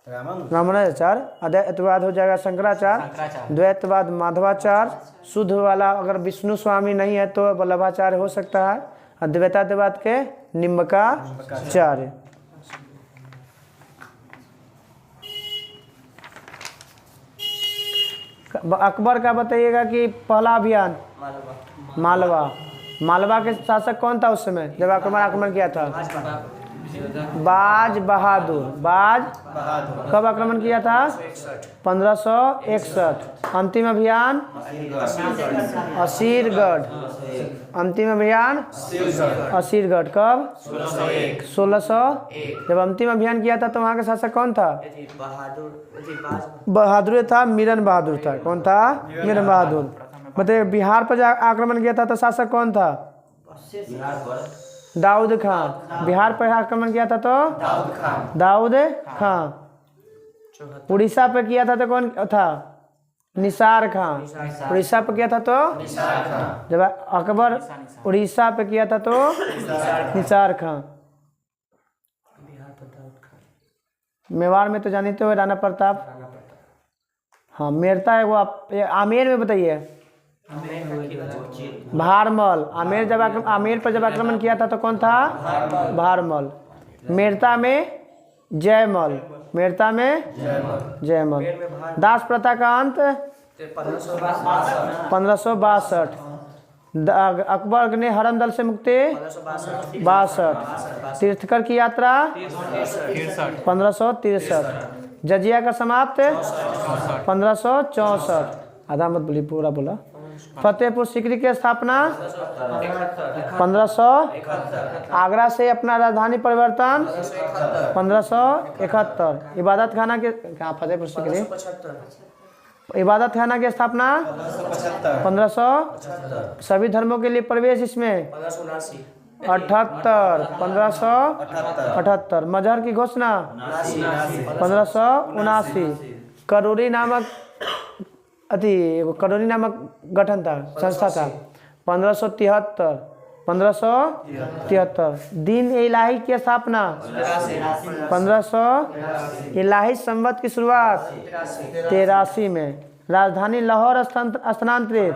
Speaker 1: रामानुजाचार्य। अद्वैतवाद हो जाएगा शंकराचार्य। द्वैतवाद माधवाचार्य। शुद्ध वाला अगर विष्णु स्वामी नहीं है तो वल्लभाचार्य हो सकता है। अद्वैताद्वैत के निम्बकाचार्य। अकबर का बताइएगा कि पहला अभियान मालवा के शासक कौन था उस समय जब अकबर आक्रमण किया था? बाज बहादुर। कब आक्रमण किया था? 1561। अंतिम अभियान असीरगढ़। अंतिम अभियान असीरगढ़ कब? 1600। जब अंतिम अभियान किया था तो वहाँ का शासक कौन था? बहादुर था, मीरन बहादुर था। कौन था? मीरन बहादुर। बताइए। बिहार पर आक्रमण किया था तो शासक कौन था? दाऊद खान। बिहार पर आक्रमण किया था तो दाऊद खान। उड़ीसा पे किया था तो कौन था? निसार खान। उड़ीसा पे किया था तो जब अकबर उड़ीसा पे किया था तो निसार खान। मेवाड़ में तो जानते हो राणा प्रताप। हाँ मेरता है वो, आप आमेर में बताइए। भारमल। आमेर पर जब आक्रमण किया था तो कौन था? भारमल। मेरता में जयमल। मेरता में जयमल। दास प्रथा का अंत 1562। अकबर ने हरमदल से मुक्ति 62। तीर्थकर की यात्रा 1563। जजिया का समाप्त 1564। आधा मत बोली, पूरा बोला। फतेहपुर सीकरी की स्थापना 1571। आगरा से अपना राजधानी परिवर्तन 1571। इबादत खाना के कहाँ? फतेहपुर सीकरी। इबादत खाना की स्थापना 1500। सभी धर्मों के लिए प्रवेश इसमें 78। 1578। मजहर की घोषणा 1579। करोरी नामक करोरी नामक गठन था, संस्था था 1573। 1573। दीन इलाही की स्थापना 1500। इलाही संवत की शुरुआत 83 में। राजधानी लाहौर स्थानांतरित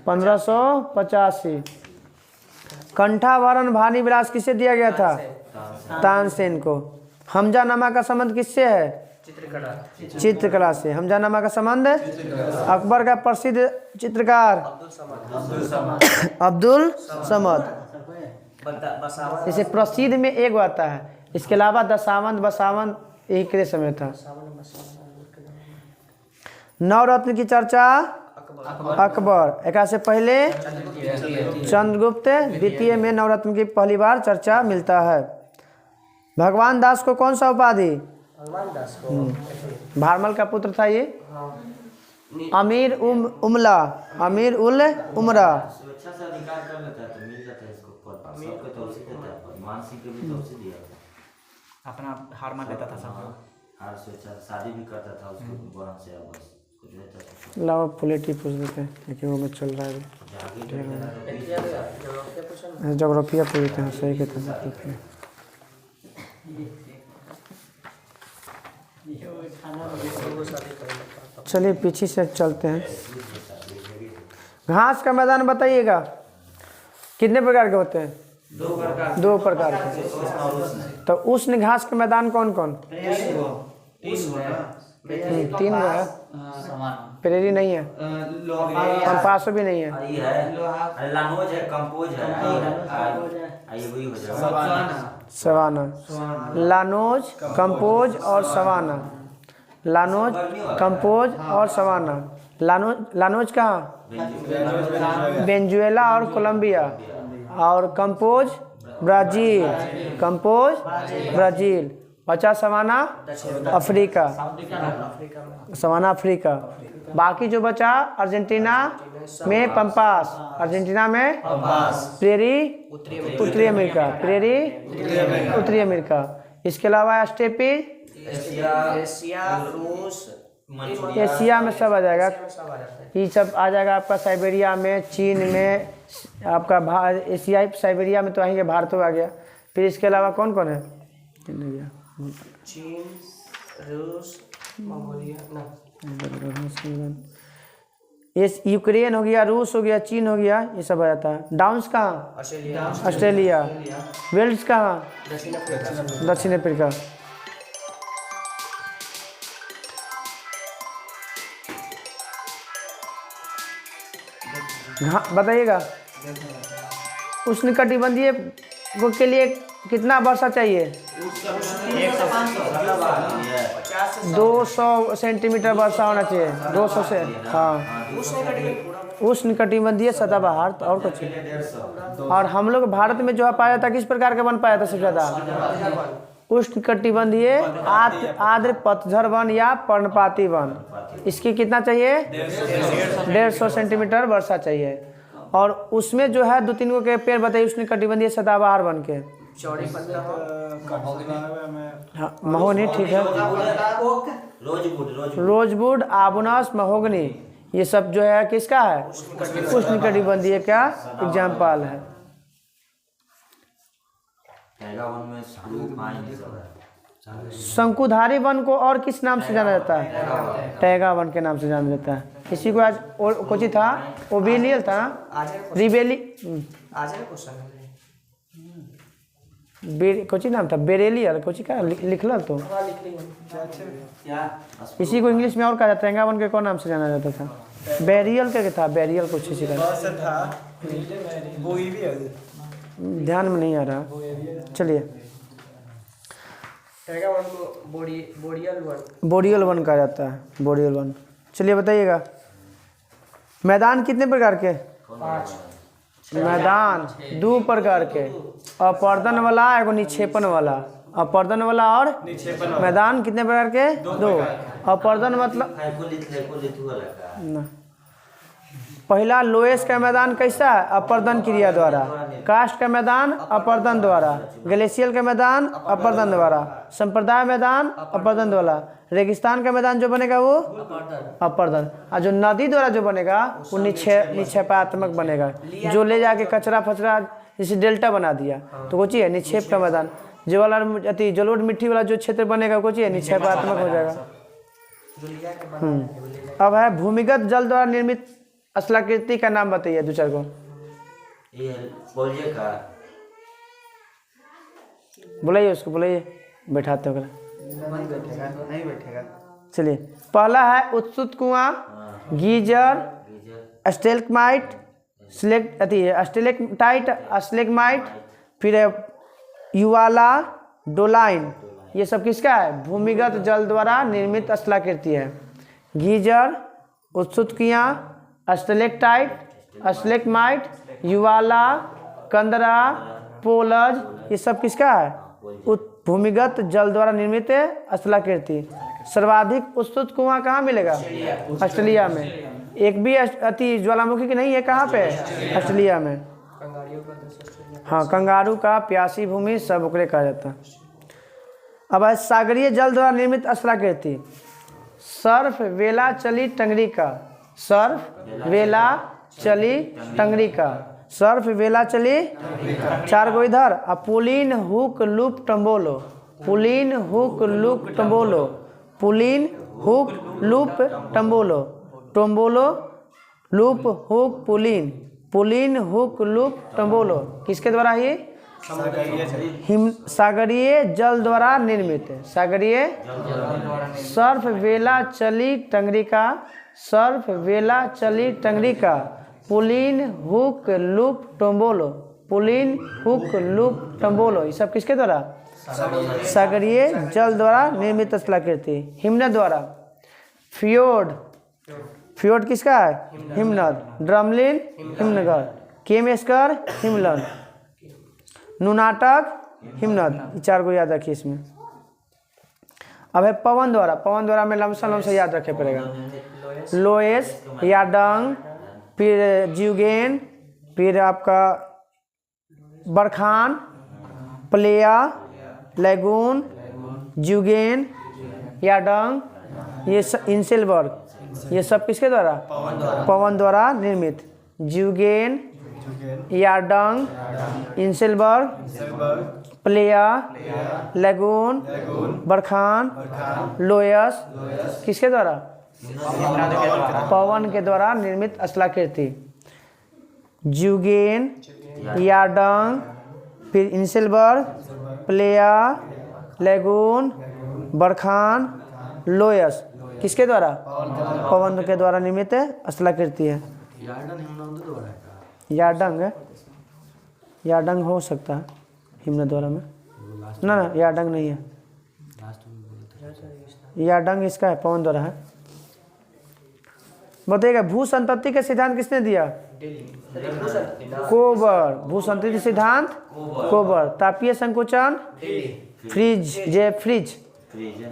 Speaker 1: 1585। कंठाभरण भानी विलास किसे दिया गया था? तानसेन को। हमजानामा का संबंध किससे है? चित्रकला से। हमजानामा का संबंध अकबर का प्रसिद्ध चित्रकार अब्दुल समद। इसे प्रसिद्ध में एक आता है, इसके अलावा दशावंत बसावंत एक के समय था। नवरत्न की चर्चा अकबर। एक से पहले चंद्रगुप्त, द्वितीय में नवरत्न की पहली बार चर्चा मिलता है। भगवान दास को कौन सा उपाधि? भारमल का पुत्र था ये। अमीर उमला, अमीर उल उमरा।
Speaker 4: स्वेच्छा से अधिकार कर लेता है तो मिल जाता है इसको पद। सबके तौर से देता है पद। मान सिंह के भी तौर से दिया था।
Speaker 2: अपना हार मान लेता था सब।
Speaker 4: हार स्वेच्छा शादी भी करता था उसको बहन से, बस कुछ रहता था।
Speaker 1: लाओ पॉलिटी पूछ देते हैं, क्योंकि वो में चल रहा है। जोग्राफिया पूछ देते हैं, सही कहते हैं। चलिए पीछे से चलते हैं। घास का मैदान बताइएगा कितने प्रकार के होते हैं? दो प्रकार के। तो उष्ण घास के मैदान कौन कौन? 3 गो है। प्रेरी नहीं है, पंपासो भी नहीं है।
Speaker 4: लानोज है, कंपोज है,
Speaker 1: सवाना। लानोज, कंपोज और सवाना। लानोज, कंपोज और सवाना। लानोज कहाँ? वेनेजुएला और कोलंबिया। और कंपोज ब्राज़ील। Campos Brazil. बचा सवाना अफ्रीका। Savanna Africa. बाकी जो बचा अर्जेंटीना में पंपास। अर्जेंटीना में प्रेरी उत्तरी अमेरिका। प्रेरी उत्तरी अमेरिका। इसके अलावा स्टेपी एशिया में सब आ जाएगा। ये सब आ जाएगा आपका साइबेरिया में, चीन में, आपका एशियाई साइबेरिया में तो आएंगे, भारत आ गया। फिर इसके अलावा कौन कौन है?
Speaker 5: चीन, रूस, मंगोलिया,
Speaker 1: ये यूक्रेन हो गया, रूस हो गया, चीन हो गया, ये सब आ जाता है। डाउन्स कहाँ? ऑस्ट्रेलिया। वेल्स कहाँ? दक्षिण अफ्रीका। बताइएगा उष्णकटिबंधीय के लिए कितना वर्षा चाहिए? 200 सेंटीमीटर वर्षा होना चाहिए। 200 से, हाँ। उष्णकटिबंधीय सदाबहार और कुछ। और हम लोग भारत में जो है पाया था, किस प्रकार का वन पाया था सबसे ज़्यादा? उष्णकटिबंधीय आर्द्र पतझड़ वन या पर्णपाती वन। इसकी कितना चाहिए? 150 सेंटीमीटर वर्षा चाहिए। और उसमें जो है 2-3 गो के पेड़ बताइए उष्णकटिबंधीय सदाबहार वन के।
Speaker 5: चौड़ी पत्ता
Speaker 1: हाँ, महोगनी ठीक है। रोजवुड, आबुनस, महोगनी, ये सब जो है किसका है? उष्णकटिबंधीय का एग्जाम्पल है। शंकुधारी वन को और किस नाम से जाना जाता है? टैगा वन के नाम से जाना जाता है। इसी को आज कोची था, ओबेलियल था, रिबेली
Speaker 5: आज है क्वेश्चन
Speaker 1: कोची नाम था, बेरेलियल कोची का लिखल तो।
Speaker 5: हाँ लिख ली
Speaker 1: इसी को इंग्लिश में और कहा जाता है, टैगा वन के कौन नाम से जाना जाता था? बैरियल करके था, बैरियल कुछ इसी का
Speaker 7: बस था बोईवियल।
Speaker 1: ध्यान में नहीं आ रहा। चलिए
Speaker 5: टैगा वन को बोरियल वन
Speaker 1: बोरियल वन कहा जाता है, बोरियल वन। चलिए बताइएगा, मैदान कितने प्रकार के?
Speaker 5: 5
Speaker 1: मैदान 2 प्रकार के, अपर्दन वाला एगो निक्षेपण वाला। अपर्दन वाला और मैदान कितने प्रकार के? 2। अपर्दन मतलब ना, पहला लोएस का मैदान कैसा है? अपर्दन क्रिया द्वारा। कास्ट का मैदान अपर्दन द्वारा। ग्लेशियल का मैदान अपर्दन द्वारा। संप्रदाय मैदान अपर्दन द्वारा। रेगिस्तान का मैदान जो बनेगा वो अपर्दन। और जो नदी द्वारा जो बनेगा वो निक्षेपात्मक बनेगा, जो ले जाके कचरा फचरा जैसे डेल्टा बना दिया तो वो चीज़ है निक्षेप का मैदान। जो वाला अति जलोढ़ मिट्टी वाला जो क्षेत्र बनेगा वो चीज़ है निक्षेपात्मक हो जाएगा। अब है भूमिगत जल द्वारा निर्मित स्थलाकृति का नाम बताइए 2-4 को। बुलाइए उसको, बुलाइए, बैठाते हो।
Speaker 2: नहीं बैठेगा।
Speaker 1: चलिए, पहला है उत्सुत कुआं, गीजर, स्टेलेक्टाइट, स्टेलेक्टाइट, फिर युवाला, डोलाइन। ये सब किसका है? भूमिगत जल द्वारा निर्मित स्थलाकृति है। गीजर, उत्सुत कुआं, स्टेलेक्टाइट, स्टेलेग्माइट, युवाला, कंदरा, पोलज, ये सब किसका है? भूमिगत जल द्वारा निर्मित स्थलाकृति। सर्वाधिक उत्सुत कुआं कहाँ मिलेगा? ऑस्ट्रेलिया में। एक भी अति ज्वालामुखी की नहीं है, कहाँ पे? ऑस्ट्रेलिया में। हाँ, कंगारू का प्यासी भूमि सब ओकरे कहा जाता है। अब है सागरीय जल द्वारा निर्मित स्थलाकृति। सर्फ, वेला, चली, टंगरी का। सर्फ, वेला, चली, टंगरी का। सर्फ, वेला, चली, 4 गो इधर। और पुलिन, हुक, लूप, टम्बोलो। पुलिन, हुक, लूप, टम्बोलो। पुलिन, hook, loop, tombolo. Tombolo, loop, hook, पुलिन। पुलिन, हुक, लूप, टम्बोलो किसके द्वारा? ही सागरीय जल द्वारा निर्मित है। सागरीय सर्फ, वेला, चली, टंगरी का। सर्फ, वेला, चली, टंगरी का। पुलिन, हुक, लूप, टम्बोलो। पुलिन, हुक, लूप, टम्बोलो ये सब किसके द्वारा? सागरीय जल द्वारा निर्मित स्थलाकृति। हिमनद द्वारा फ्योर्ड, फ्योर्ड किसका है? हिमनद। ड्रमलिन, हिमनगर। केमेस्कर, हिमनद। नुनाटक, हिमनद। 4 को याद रखिए इसमें। अब है पवन द्वारा। पवन द्वारा में लमसम से याद रखे पड़ेगा। लोएस, याडंग, फिर ज्यूगेन, फिर आपका बरखान, प्लेया, लैगून, ज्यूगेन, याडंग, ये इंसेलबर्ग, ये सब किसके द्वारा? पवन द्वारा निर्मित। ज्यूगेन, याडंग, इंसेलबर्ग, प्लेया, लैगून, बरखान, लोयस किसके द्वारा? पवन के द्वारा निर्मित स्थलाकृति। ज्यूगेन, याडंग, फिर इंसेलबर्ग, प्लेया, लैगून, बरखान, लोयस किसके द्वारा? पवन के द्वारा निर्मित स्थलाकृति है। याडंग है, याडंग हो सकता है हिमनद द्वारा में। ना, याडंग नहीं है, याडंग इसका है, पवन द्वारा है। बताइएगा, भू संतति का सिद्धांत किसने दिया? कोबर। भू संतति सिद्धांत कोबर। तापीय संकुचन फ्रिज, जे फ्रिज,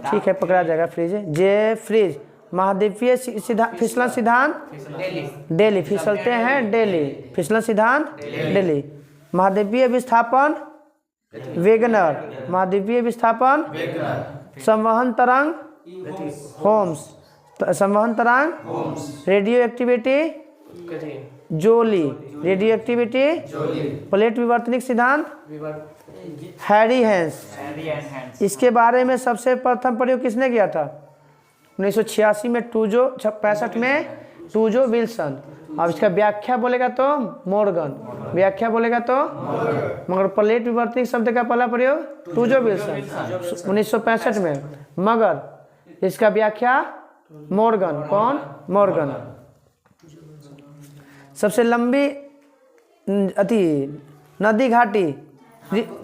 Speaker 1: ठीक है पकड़ा जाएगा, फ्रिज, जे फ्रिज। महाद्वीपीय फिसलन सिद्धांत डेली, फिसलते हैं डेली, फिसलन सिद्धांत डेली। महाद्वीपीय विस्थापन वेगनर, महाद्वीपीय विस्थापन संवहन तरंग होम्स, संवहन तरंग रेडियो एक्टिविटी जोली। रेडियो एक्टिविटी, प्लेट विवर्तनिक सिद्धांत, हैरी हैंस। इसके बारे में सबसे प्रथम प्रयोग किसने किया था? 1986 में टूजो, 65 में टूजो विल्सन। अब इसका व्याख्या बोलेगा तो मॉर्गन, व्याख्या बोलेगा तो मगर प्लेट विवर्तनिक शब्द का पहला प्रयोग टूजो विल्सन 1965 में, मगर इसका व्याख्या मॉर्गन। कौन? मॉर्गन। सबसे लंबी नदी घाटी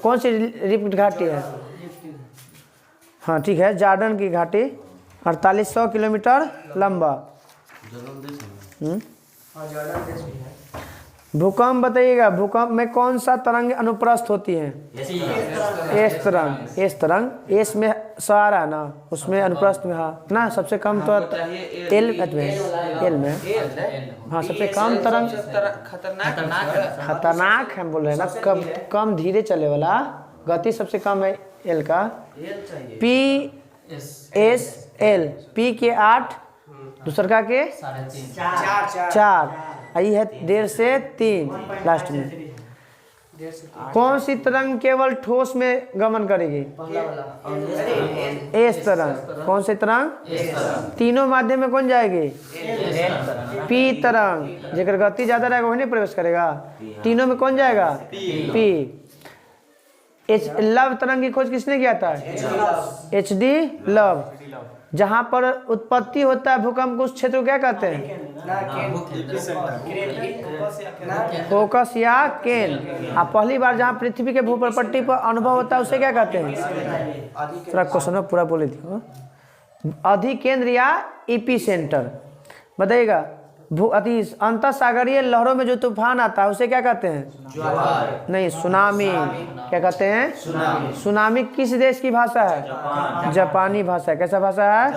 Speaker 1: कौन सी रिफ्ट घाटी है? हाँ ठीक है, जॉर्डन की घाटी 4800 किलोमीटर लंबा। भूकंप बताइएगा, भूकंप में कौन सा तरंग अनुप्रस्थ होती है? एस तरंग। एस तरंग, एस में सहारा है ना, उसमें अनुप्रस्थ में हाँ ना, सबसे कम तो एल में हाँ सबसे कम तरंग। खतरनाक हम बोल रहे हैं ना, कम धीरे चले वाला, गति सबसे कम है एल का। पी एस एल, पी के 8, दूसर का के 4, आई है 1.5 से 3 लास्ट में। कौन सी तरंग केवल ठोस में गमन करेगी? एस तरंग। कौन सी तरंग? तीनों माध्यम में कौन जाएगी? पी तरंग। जेकर गति ज्यादा रहेगा वही नहीं प्रवेश करेगा। तीनों में कौन जाएगा? पी। लव तरंग की खोज किसने किया था? HD love. जहाँ पर उत्पत्ति होता है भूकंप, उस क्षेत्र को क्या कहते हैं? फोकस या केन। आप पहली बार जहाँ पृथ्वी के भूपट्टी पर अनुभव होता है उसे क्या कहते हैं? थोड़ा क्वेश्चन पूरा बोले थी। अधिकेंद्र या एपी सेंटर। बताइएगा, अंतर सागरीय लहरों में जो तूफान आता है उसे क्या कहते हैं? नहीं, सुनामी। क्या कहते हैं? सुनामी किस देश की भाषा है? जापानी भाषा है। कैसा भाषा है?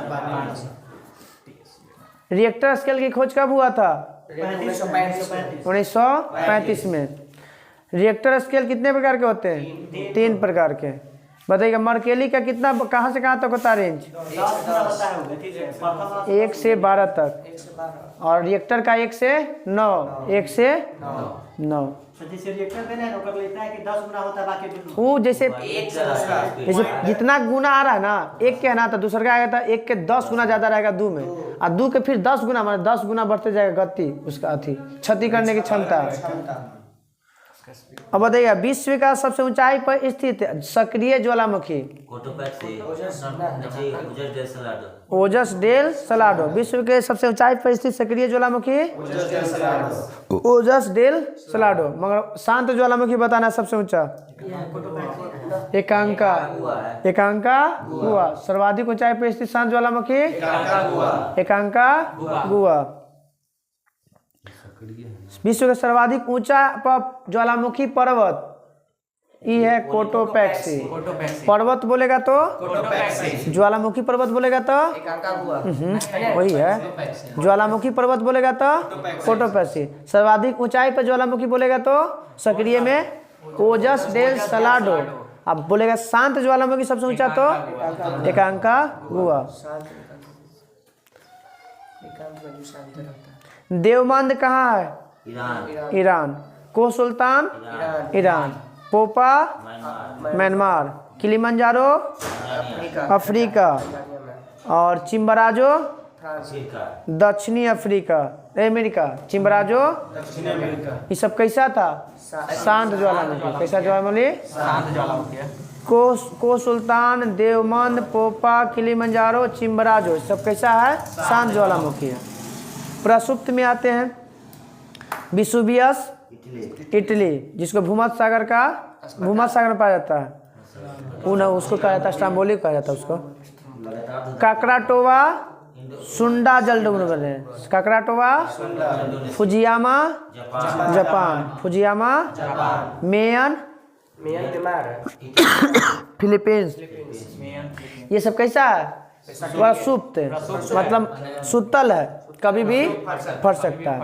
Speaker 1: रिएक्टर स्केल की खोज कब हुआ था? 1935 में। रिएक्टर स्केल कितने प्रकार के होते हैं? 3 प्रकार के। बताइएगा, मर्केली का कितना, कहाँ से कहाँ तक होता है रेंज? 1 से 12 तक। और रिएक्टर का 1 से 9, 1 से 9।
Speaker 6: जैसे रिएक्टर में ना नौकर लेता है कि 10 गुना होता है बाकी दोनों।
Speaker 1: वो जैसे जितना गुना आ रहा है ना, एक के है ना, तो दूसरा का आएगा तो 1 के 10 गुना ज्यादा रहेगा 2 में, और 2 के फिर 10 गुना, मतलब 10 गुना बढ़ते जाएगा गति, उसका क्षति करने की क्षमता। अब बताइएगा, विश्व का सबसे ऊंचाई पर स्थित सक्रिय ज्वालामुखी? ओजस डेल सलाडो। विश्व के सबसे ऊंचाई पर स्थित सक्रिय ज्वालामुखी? ओजस डेल सलाडो। मगर शांत ज्वालामुखी बताना सबसे ऊंचा? एकांका। एकांका गुआ। सर्वाधिक ऊंचाई पर स्थित शांत ज्वालामुखी? एकांका गुआ। विश्व का सर्वाधिक ऊंचा ज्वालामुखी पर्वत ये है कोटोपैक्सी। पर्वत बोलेगा तो ज्वालामुखी पर्वत बोलेगा तो वही है। ज्वालामुखी पर्वत बोलेगा तो कोटोपैक्सी। सर्वाधिक ऊंचाई पर ज्वालामुखी बोलेगा तो सक्रिय में ओजस डेल सलाडो। अब बोलेगा शांत ज्वालामुखी सबसे ऊंचा तो एकांका गुआ। देवबंद कहाँ है? ईरान। को सुल्तान? ईरान। पोपा? म्यांमार। किलिमंजारो? अफ्रीका। और चिम्बराजो? दक्षिणी अफ्रीका, अमेरिका। चिम्बराजो? ये सब कैसा था? शांत ज्वालामुखी। कैसा ज्वालामुखी?
Speaker 2: शांत ज्वालामुखी।
Speaker 1: को सुल्तान, देवबंद, पोपा, किलिमंजारो, चिम्बराजो सब कैसा है? शांत ज्वालामुखी है। प्रसुप्त में आते हैं विसुवियस, इटली, जिसको भूमध्य सागर में पाया जाता है। उसको कहा जाता है स्ट्राम्बोली कहा जाता है उसको। काकराटोवा, सुंडा जलडोंगरे। Krakatoa, Fujiyama Japan. Fujiyama Mayon Philippines. ये सब कैसा है? वह सुप्त, मतलब सुतल है, कभी भी फट सकता है।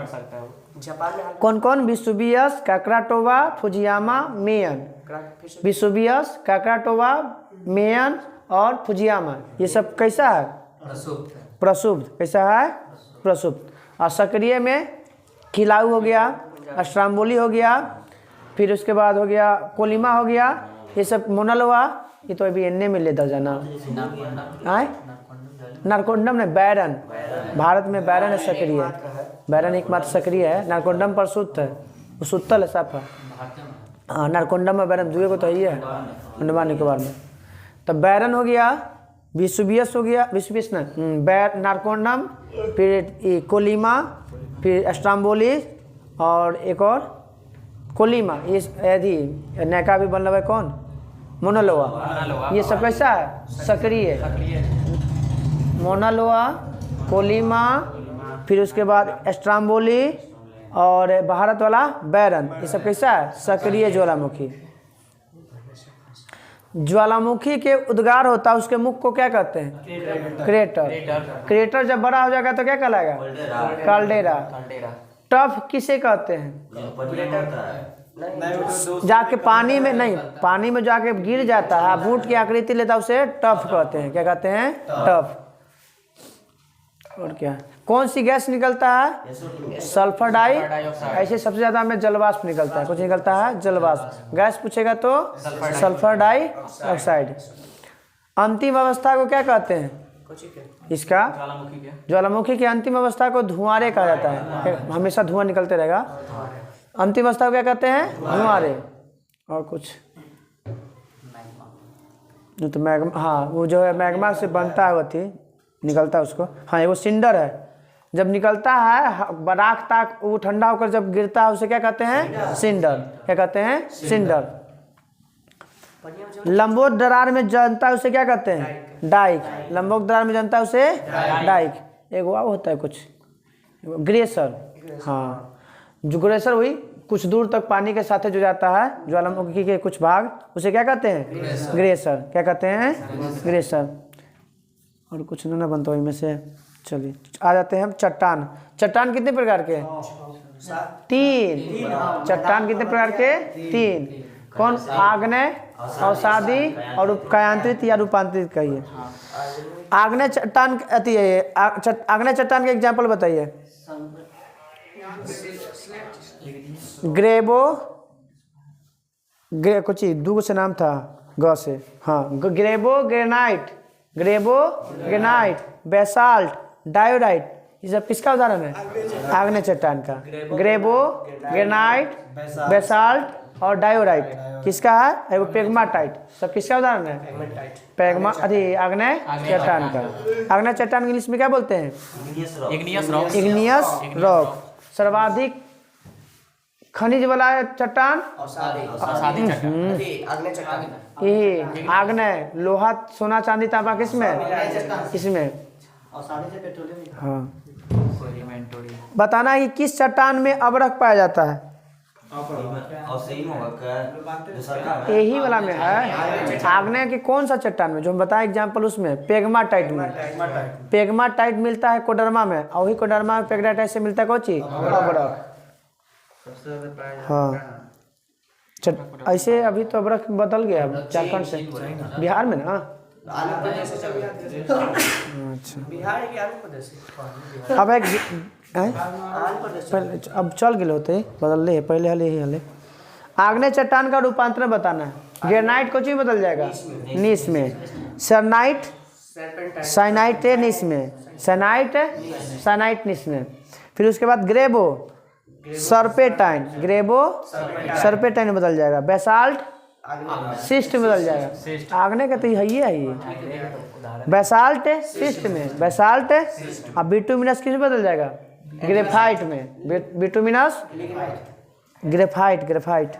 Speaker 1: कौन कौन? Vesuvius, Krakatoa, Fujiyama, Mayon. Vesuvius, Krakatoa, Mayon और फुजियामा, ये सब कैसा है? प्रसुप्त। कैसा है? प्रसुप्त। और सक्रिय में खिलाऊ हो गया, स्ट्राम्बोली हो गया, फिर उसके बाद हो गया कोलिमा हो गया, ये सब मोनालोआ, ये तो अभी एन में ले दर्जना आए। नारकोंडम ने बैरन, भारत में बैरन है सक्रिय, बैरन एकमात्र सक्रिय है। नारकोंडम पर सुत्त है, वो सुत्तल है साफ है। हाँ नारकोंडम में बैरन दुए को तो ही है अंडमान निकोबार में। तो बैरन हो गया, विसुबियस हो गया, विसुबियस ना नारकोंडम, फिर कोलिमा, फिर स्ट्राम्बोली और एक और कोलिमा, ये यदि नैका भी बन रहा है कौन मोनालोआ, ये सब कैसा है सक्रिय। मोनालोआ, कोलिमा, फिर उसके बाद स्ट्राम्बोली और भारत वाला बैरन, ये सब कैसा है सक्रिय ज्वालामुखी। ज्वालामुखी के उद्गार होता है, उसके मुख को क्या कहते हैं क्रेटर। क्रेटर जब बड़ा हो जाएगा तो क्या कहलाएगा काल्डेरा। टफ किसे कहते हैं जाके पानी में नहीं, पानी में जाके गिर जाता है, बूट की आकृति लेता है, उसे टफ कहते हैं। क्या कहते हैं टफ। और क्या कौन सी गैस निकलता है सल्फर डाई, ऐसे सबसे ज्यादा में जलवाष्प निकलता है। कुछ निकलता है जलवाष्प, गैस पूछेगा तो सल्फर डाई ऑक्साइड। अंतिम अवस्था को क्या कहते हैं इसका ज्वालामुखी की अंतिम अवस्था को धुआंरे कहा जाता है, हमेशा धुआं निकलते रहेगा। अंतिम अवस्था को क्या कहते हैं धुआंरे। और कुछ तो मैग्मा, हाँ वो जो है मैग्मा से बनता है, वो थी निकलता है उसको। हाँ वो सिंडर है, जब निकलता है बराख ताक वो ठंडा होकर जब गिरता है उसे क्या कहते हैं सिंडर। क्या कहते हैं सिंडर। लंबोट दरार में जनता है उसे क्या कहते हैं डाइक। लंबोट दरार में जनता है उसे डाइक। एक वो होता है कुछ ग्रेसर, हाँ जो ग्रेसर हुई कुछ दूर तक पानी के साथ जो जाता है ज्वालामुखी के कुछ भाग, उसे क्या कहते हैं ग्रेसर। क्या कहते हैं ग्रेसर। और कुछ ना बनता इनमें से। चलिए आ जाते हैं हम चट्टान। चट्टान कितने प्रकार के तीन। चट्टान कितने प्रकार के तीन। कौन आग्नेय, अवसादी और उपकायांतरित या रूपांतरित कहिए। आग्नेय चट्टान अति आग्नेय चट्टान के एग्जाम्पल बताइए। ग्रेबो कुछ दो से नाम था ग से, हाँ ग्रेबो ग्रेनाइट, ग्रेबो ग्रेनाइट, बेसाल्ट, डायोडाइट, ये सब किसका उदाहरण है आग्नेय चट्टान का। ग्रेबो ग्रेनाइट, बेसाल्ट और डायोडाइट किसका है वो पेग्माटाइट, सब किसका उदाहरण है पेग्मा अरे आग्नेय चट्टान का। आग्नेय चट्टान इंग्लिश में क्या बोलते हैं इग्नियस रॉक। सर्वाधिक खनिज वाला चट्टान यही आग्नेय। लोहा सोना चांदी तांबा किसमें इसमें। हाँ बताना है कि किस चट्टान में अवरक पाया जाता है। यही वाला में है आग्नेय के कौन सा चट्टान में जो हम बताएं एग्जांपल उसमें पेग्माटाइट में। पेग्माटाइट मिलता है कोडरमा में, और वही कोडरमा में पेग्माटाइट से मिलता है कौन चीज अवरक। हाँ ऐसे अभी तो अवरक बदल गया झारखंड से बिहार में ना। अच्छा अब एक अब चल गए होते बदल ले पहले हले ही हले। आग्नेय चट्टान का रूपांतरण बताना है। ग्रेनाइट को चीज बदल जाएगा नीस में, सरनाइट साइनाइट है नीस में, सैनाइट साइनाइट नीस में। फिर उसके बाद ग्रेबो सर्पेटाइन, ग्रेबो सर्पेटाइन में बदल जाएगा। बेसाल्ट सिस्ट में बदल जाएगा। आग्नेय का तो यही है बेसाल्ट सिस्ट में, बेसाल्ट। अब बिटुमिनस किस में बदल जाएगा ग्रेफाइट में, बिटुमिनस ग्रेफाइट, ग्रेफाइट।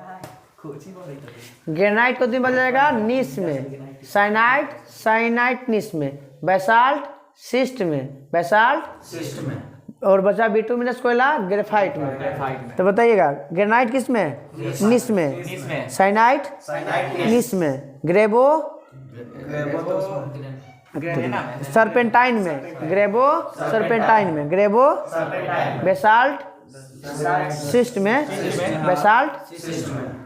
Speaker 1: ग्रेनाइट को बदल जाएगा नीस में, साइनाइट साइनाइट नीस में, बेसाल्ट सिस्ट में, बेसाल्ट सिस्ट में। और बचा बिटुमिनस कोयला ग्रेफाइट में। तो बताइएगा ग्रेनाइट किस में नीस में, साइनाइट नीस में, ग्रेबो सरपेंटाइन में, ग्रेबो सरपेंटाइन में, ग्रेबो बेसाल्ट सिस्ट में, बेसाल्ट।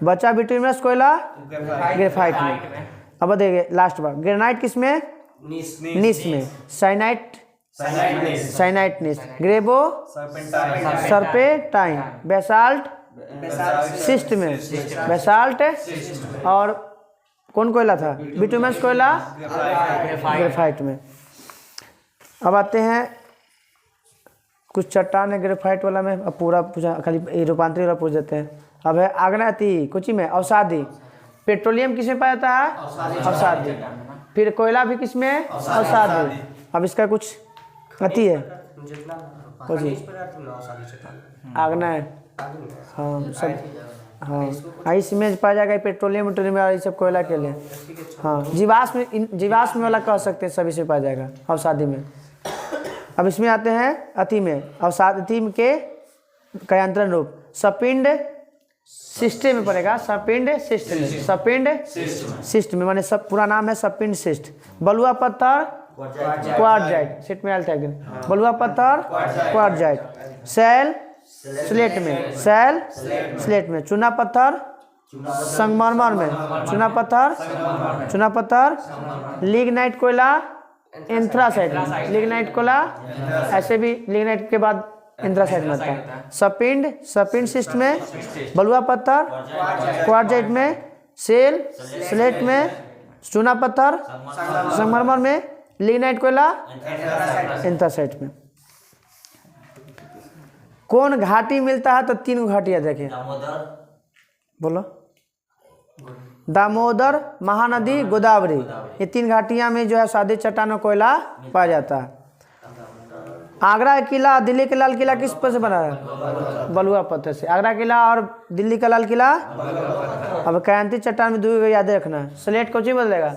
Speaker 1: बचा बिटुमिनस कोयला ग्रेफाइट में। अब देखिए लास्ट बार ग्रेनाइट किस में नीस में, साइनाइट साइनाइटनिस, ग्रेबो सर्पेंटाइन, बेसाल्ट सिस्ट में, बेसाल्ट और कौन कोयला था, बिटुमेंस कोयला ग्रेफाइट में। अब आते हैं कुछ चट्टान है ग्रेफाइट वाला में, अब पूरा पूछा खाली रूपांतरी वाला पूछ देते हैं। अब है आग्नेयती कुछ में, अवसादी, पेट्रोलियम किस में पाया जाता है, अवसादी, फिर कोयला भी किस में, अवसादी। अब इसका कुछ अति है आग्नेय, हाँ सब, हाँ इसमें पाया जाएगा पेट्रोलियम वेट्रोलियम और ये सब कोयला के लिए। हाँ जीवाश्म वाला कह सकते हैं, सभी से पाया जाएगा अवसादी में। अब इसमें आते हैं अति में, अवसादी के कयांतरण रूप, सपिंड सिस्टे में पड़ेगा, सपिंड सिस्ट में, सपिंड सिस्ट में माने सब पूरा नाम है सपिंड सिस्ट। बलुआ पत्थर क्वार्टजाइट, सिट में आया था एक दिन, बलुआ पत्थर क्वार्टजाइट, सेल स्लेट में, सेल स्लेट में, चूना पत्थर संगमरमर में, चूना पत्थर लिग्नाइट कोयला एंथ्रासाइट में, लिग्नाइट कोयला ऐसे भी लिग्नाइट के बाद एंथ्रासाइट में आता है। सपिंड सिस्ट में, बलुआ पत्थर क्वार्टजाइट में, सेल स्लेट में, चूना पत्थर संगमरमर में, लिग्नाइट कोयला एंथ्रासाइट में। कौन घाटी मिलता है, तो 3 घाटियाँ देखें, बोलो, दामोदर, महानदी, गोदावरी, ये 3 घाटियाँ में जो है सादे चट्टान और कोयला पाया जाता है। आगरा किला, दिल्ली का लाल किला किस पर से बना है, बलुआ पत्थर से। आगरा किला और दिल्ली का लाल किला, अब कायांती चट्टान में 2 याद रखना है। स्लेट को बदलेगा,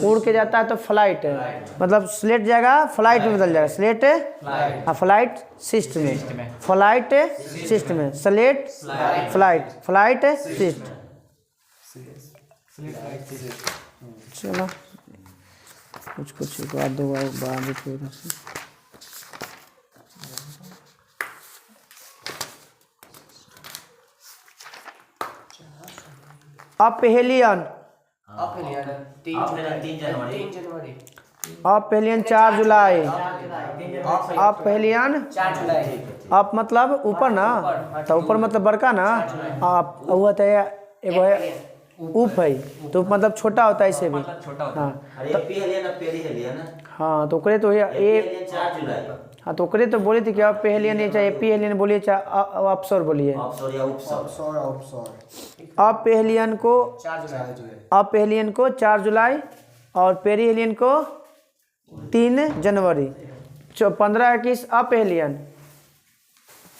Speaker 1: उड़ के जाता है तो फ्लाइट है, मतलब स्लेट जाएगा फ्लाइट में बदल जाएगा, स्लेट फ्लाइट सिस्ट में, फ्लाइट सिस्ट में, स्लेट फ्लाइट, फ्लाइट सिस्ट। चलो कुछ एक बार 2 बार अपहेलियन, अपहेलियन 4 जुलाई, अपहेलियन अप मतलब ऊपर ना, तो ऊपर मतलब बड़का ना, आप वो होता है एगो है उप है, तो मतलब छोटा होता है इसे भी, हाँ तो ओकरे तो ये, हाँ तो ओकरे तो बोले थे कि अपहेलियन नहीं चाहे एपीहेलियन बोलिए चाहे अप्सर बोलिए। अपहेलियन को 4 जुलाई और पेरीहेलियन को 3 जनवरी। 15-21 अपहेलियन,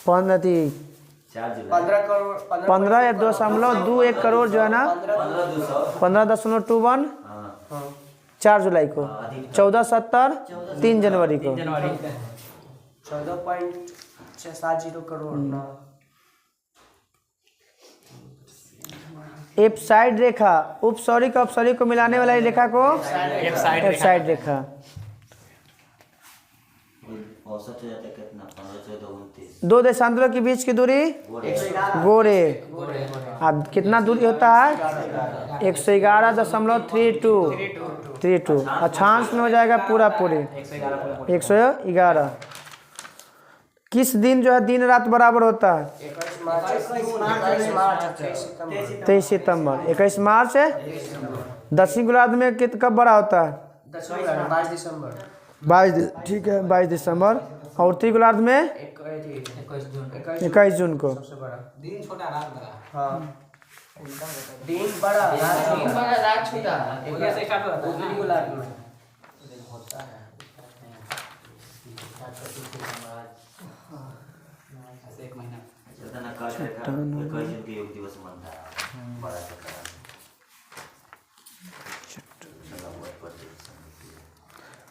Speaker 1: 15.21 करोड़ जो है ना, 15.21 4 जुलाई को, 14.70 3 जनवरी को,
Speaker 5: 14.60 करोड़ ना।
Speaker 1: एफ साइड रेखा, उपसौरिक अपसौरिक को मिलाने वाला रेखा को एफ साइड रेखा।
Speaker 4: औसत हो जाता है कितना, 15, 14, 29,
Speaker 1: 2 देशांतरों के बीच की दूरी गोरे, अब कितना दूरी होता है, 111.32 अक्षांश में हो जाएगा पूरा पूरी 111। किस दिन जो है दिन रात बराबर होता है, 23 सितंबर। 21 मार्च दक्षिण गोलार्ध में कब बड़ा होता है,
Speaker 5: 22 दिसंबर,
Speaker 1: 22, ठीक है 22 दिसंबर। और उत्तरी गोलार्ध में 21 जून को।
Speaker 2: दिन छोटा रात बड़ा,
Speaker 5: हाँ दिन बड़ा
Speaker 2: रात छोटा,
Speaker 5: उत्तरी गोलार्ध में।
Speaker 2: एक महीना
Speaker 4: चलता काट रेखा 21 जून के योग दिवस मनता है बड़ा चक्कर।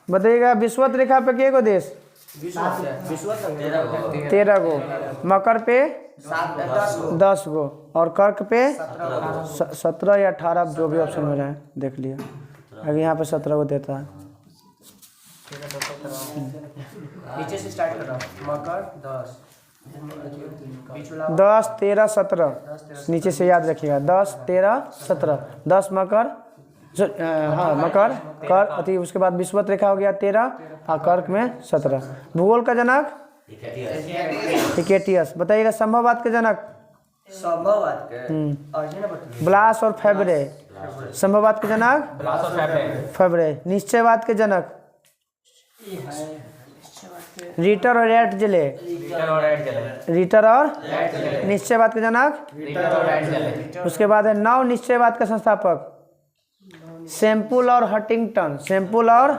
Speaker 1: बताइएगा विश्वत रेखा पे के गो देश, 13 गो, मकर पे 10 गो और कर्क पे 17 या 18, जो भी ऑप्शन में रहे देख लिया। अगर यहाँ पे 17 गो देता है,
Speaker 5: नीचे से स्टार्ट कर रहा हूँ, मकर
Speaker 1: 10 13 17 नीचे से याद रखिएगा, 10 13 17, 10 मकर हाँ मकर कर अति उसके बाद विषुवत रेखा हो गया 13 और कर्क में 17। भूगोल का जनक हिकेटियस। बताइएगा संभववाद के जनक
Speaker 5: संभववाद के अर्जुन बताइए।
Speaker 1: ब्लास और फेब्रे। संभववाद के जनक फेब्रे। निश्चयवाद के जनक रीटर और एटजले। रीटर और निश्चयवाद के जनक। उसके बाद है नव निश्चयवाद का संस्थापक सैम्पुल और हंटिंगटन। सैम्पुल और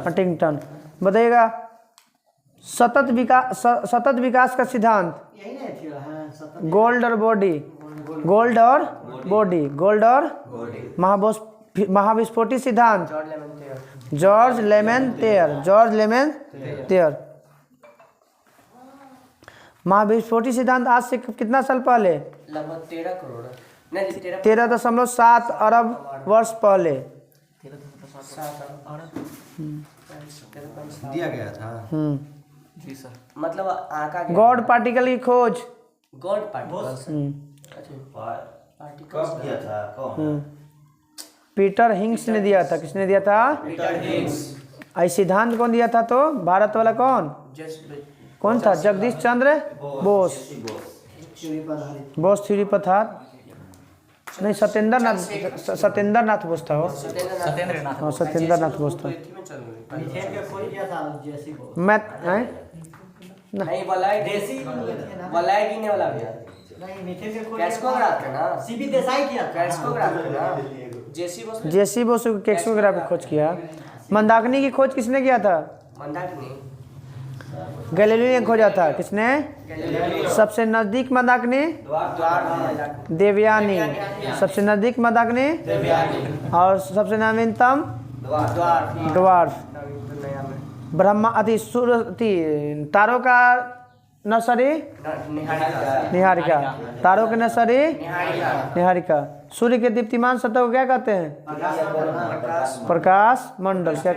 Speaker 1: हंटिंगटन। बताइएगा सतत विकास का सिद्धांत
Speaker 6: यही नहीं थी
Speaker 1: गोल्ड और बॉडी। गोल्ड और महाविस्फोटी सिद्धांत जॉर्ज लेमेंतेयर। महाविस्फोटी सिद्धांत आज से कितना साल पहले?
Speaker 5: लगभग 13 करोड़ नहीं
Speaker 1: 13.7 अरब वर्ष पहले
Speaker 7: दिया गया था।
Speaker 2: जी सर।
Speaker 5: मतलब आका
Speaker 1: गॉड पार्टिकल की खोज
Speaker 5: गॉड पार्टिकल्स
Speaker 4: कब किया था? कौन?
Speaker 1: पीटर हिंग्स ने दिया था। किसने दिया था? आई सिद्धांत कौन दिया था? तो भारत वाला कौन था? जगदीश चंद्र बोस। बोस थ्योरी पर था नहीं सत्येंद्र नाथ बोस था वो। सत्येंद्र नाथ बोस था।
Speaker 6: मीथेन का खोज किया था जेसी को।
Speaker 1: मैं
Speaker 5: नहीं वलाई गिनने वाला भैया
Speaker 6: नहीं मीथेन का खोज
Speaker 5: कैस्कोग्राफ है ना।
Speaker 6: सीबी देसाई किया था।
Speaker 5: कैस्कोग्राफ है ना।
Speaker 1: जेसी बोस कैक्सोग्राफ की खोज किया। मंदाकिनी की खोज किसने किया था?
Speaker 5: मंदाकिनी
Speaker 1: गैलीलियो ने खोजा था। किसने? सबसे नजदीक मंदाकिनी देवयानी। सबसे नजदीक मंदाकिनी और सबसे नवीनतम द्वार। ब्रह्मा तारों का नर्सरी निहारिका। तारों के नर्सरी निहारिका। सूर्य के दीप्तिमान सतह को क्या कहते हैं? प्रकाश मंडल। क्या?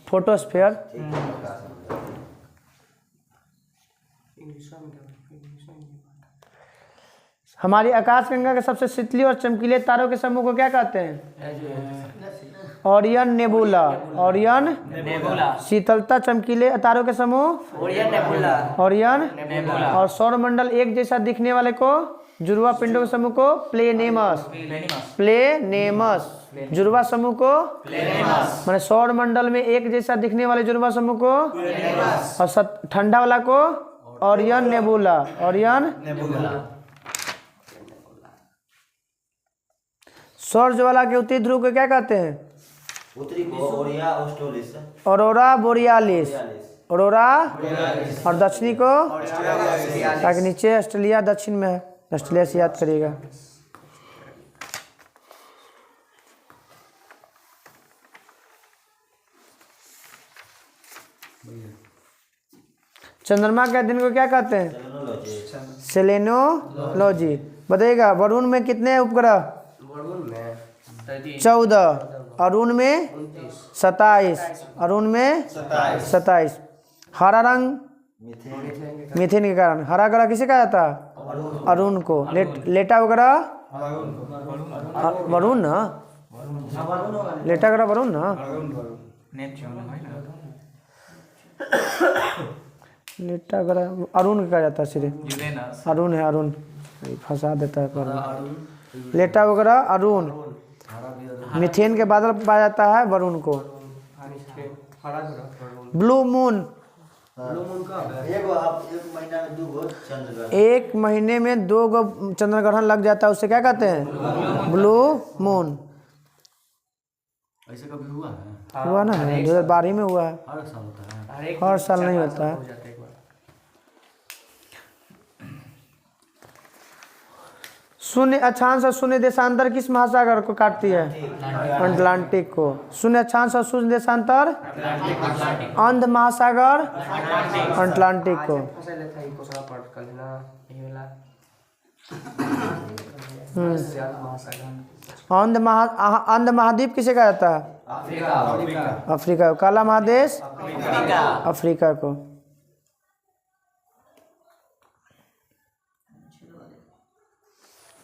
Speaker 1: फोटोस्फीयर। हमारी आकाशगंगा के सबसे शीतली और चमकीले तारों के समूह को क्या कहते हैं? Orion nebula. ओरियन शीतलता चमकीले तारों के समूह ओरियन। और सौरमंडल एक जैसा दिखने वाले को जुड़वा पिंडों के समूह को प्लेनेमस। जुड़वा समूह को माने सौरमंडल में एक जैसा दिखने वाले जुड़वा समूह को और ठंडा वाला को ओरियन नेबुला। सौर ज्वाला के उत्तरी ध्रुव को क्या कहते हैं?
Speaker 4: उत्तरी को
Speaker 1: ऑरोरा बोरियालिस। और दक्षिणी को ताकि नीचे ऑस्ट्रेलिया दक्षिण में है। ऑस्ट्रेलिया से याद करिएगा। चंद्रमा के दिन को क्या कहते हैं? सेलेनोलॉजी। बताइएगा वरुण में कितने उपग्रह? 14। अरुण में 27। हरा रंग मीथेन के कारण। हरा ग्रह किसे कहा जाता? अरुण को। लेटा ग्रह वरुण ना। लेटा ग्रह वरुण ना। लेटा ग्रह अरुण कहा जाता है सिर्फ। अरुण है अरुण फंसा देता है पर। लेटा वगैरह अरुण। मीथेन के बादल पाया जाता है वरुण को। Blue moon. एक महीने में 2 गो चंद्र ग्रहण लग जाता है उसे क्या कहते हैं? Blue moon.
Speaker 2: ऐसे कभी हुआ है?
Speaker 1: हुआ ना 2012 में हुआ है। हर साल नहीं होता है। शून्य अक्षांश और शून्य देशांतर किस महासागर को काटती है? अटलांटिक को। शून्य अक्षांश और शून्य देशांतर अंध महासागर अटलांटिक को। अंध महाद्वीप किसे कहा जाता है? अफ्रीका। काला महादेश अफ्रीका को।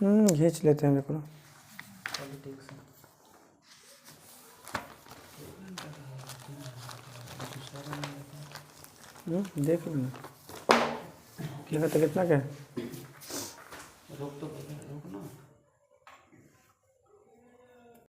Speaker 1: खींच लेते हैं देखो। देख लो ना देखा तो कितना क्या है।
Speaker 2: रोक तो रोक ना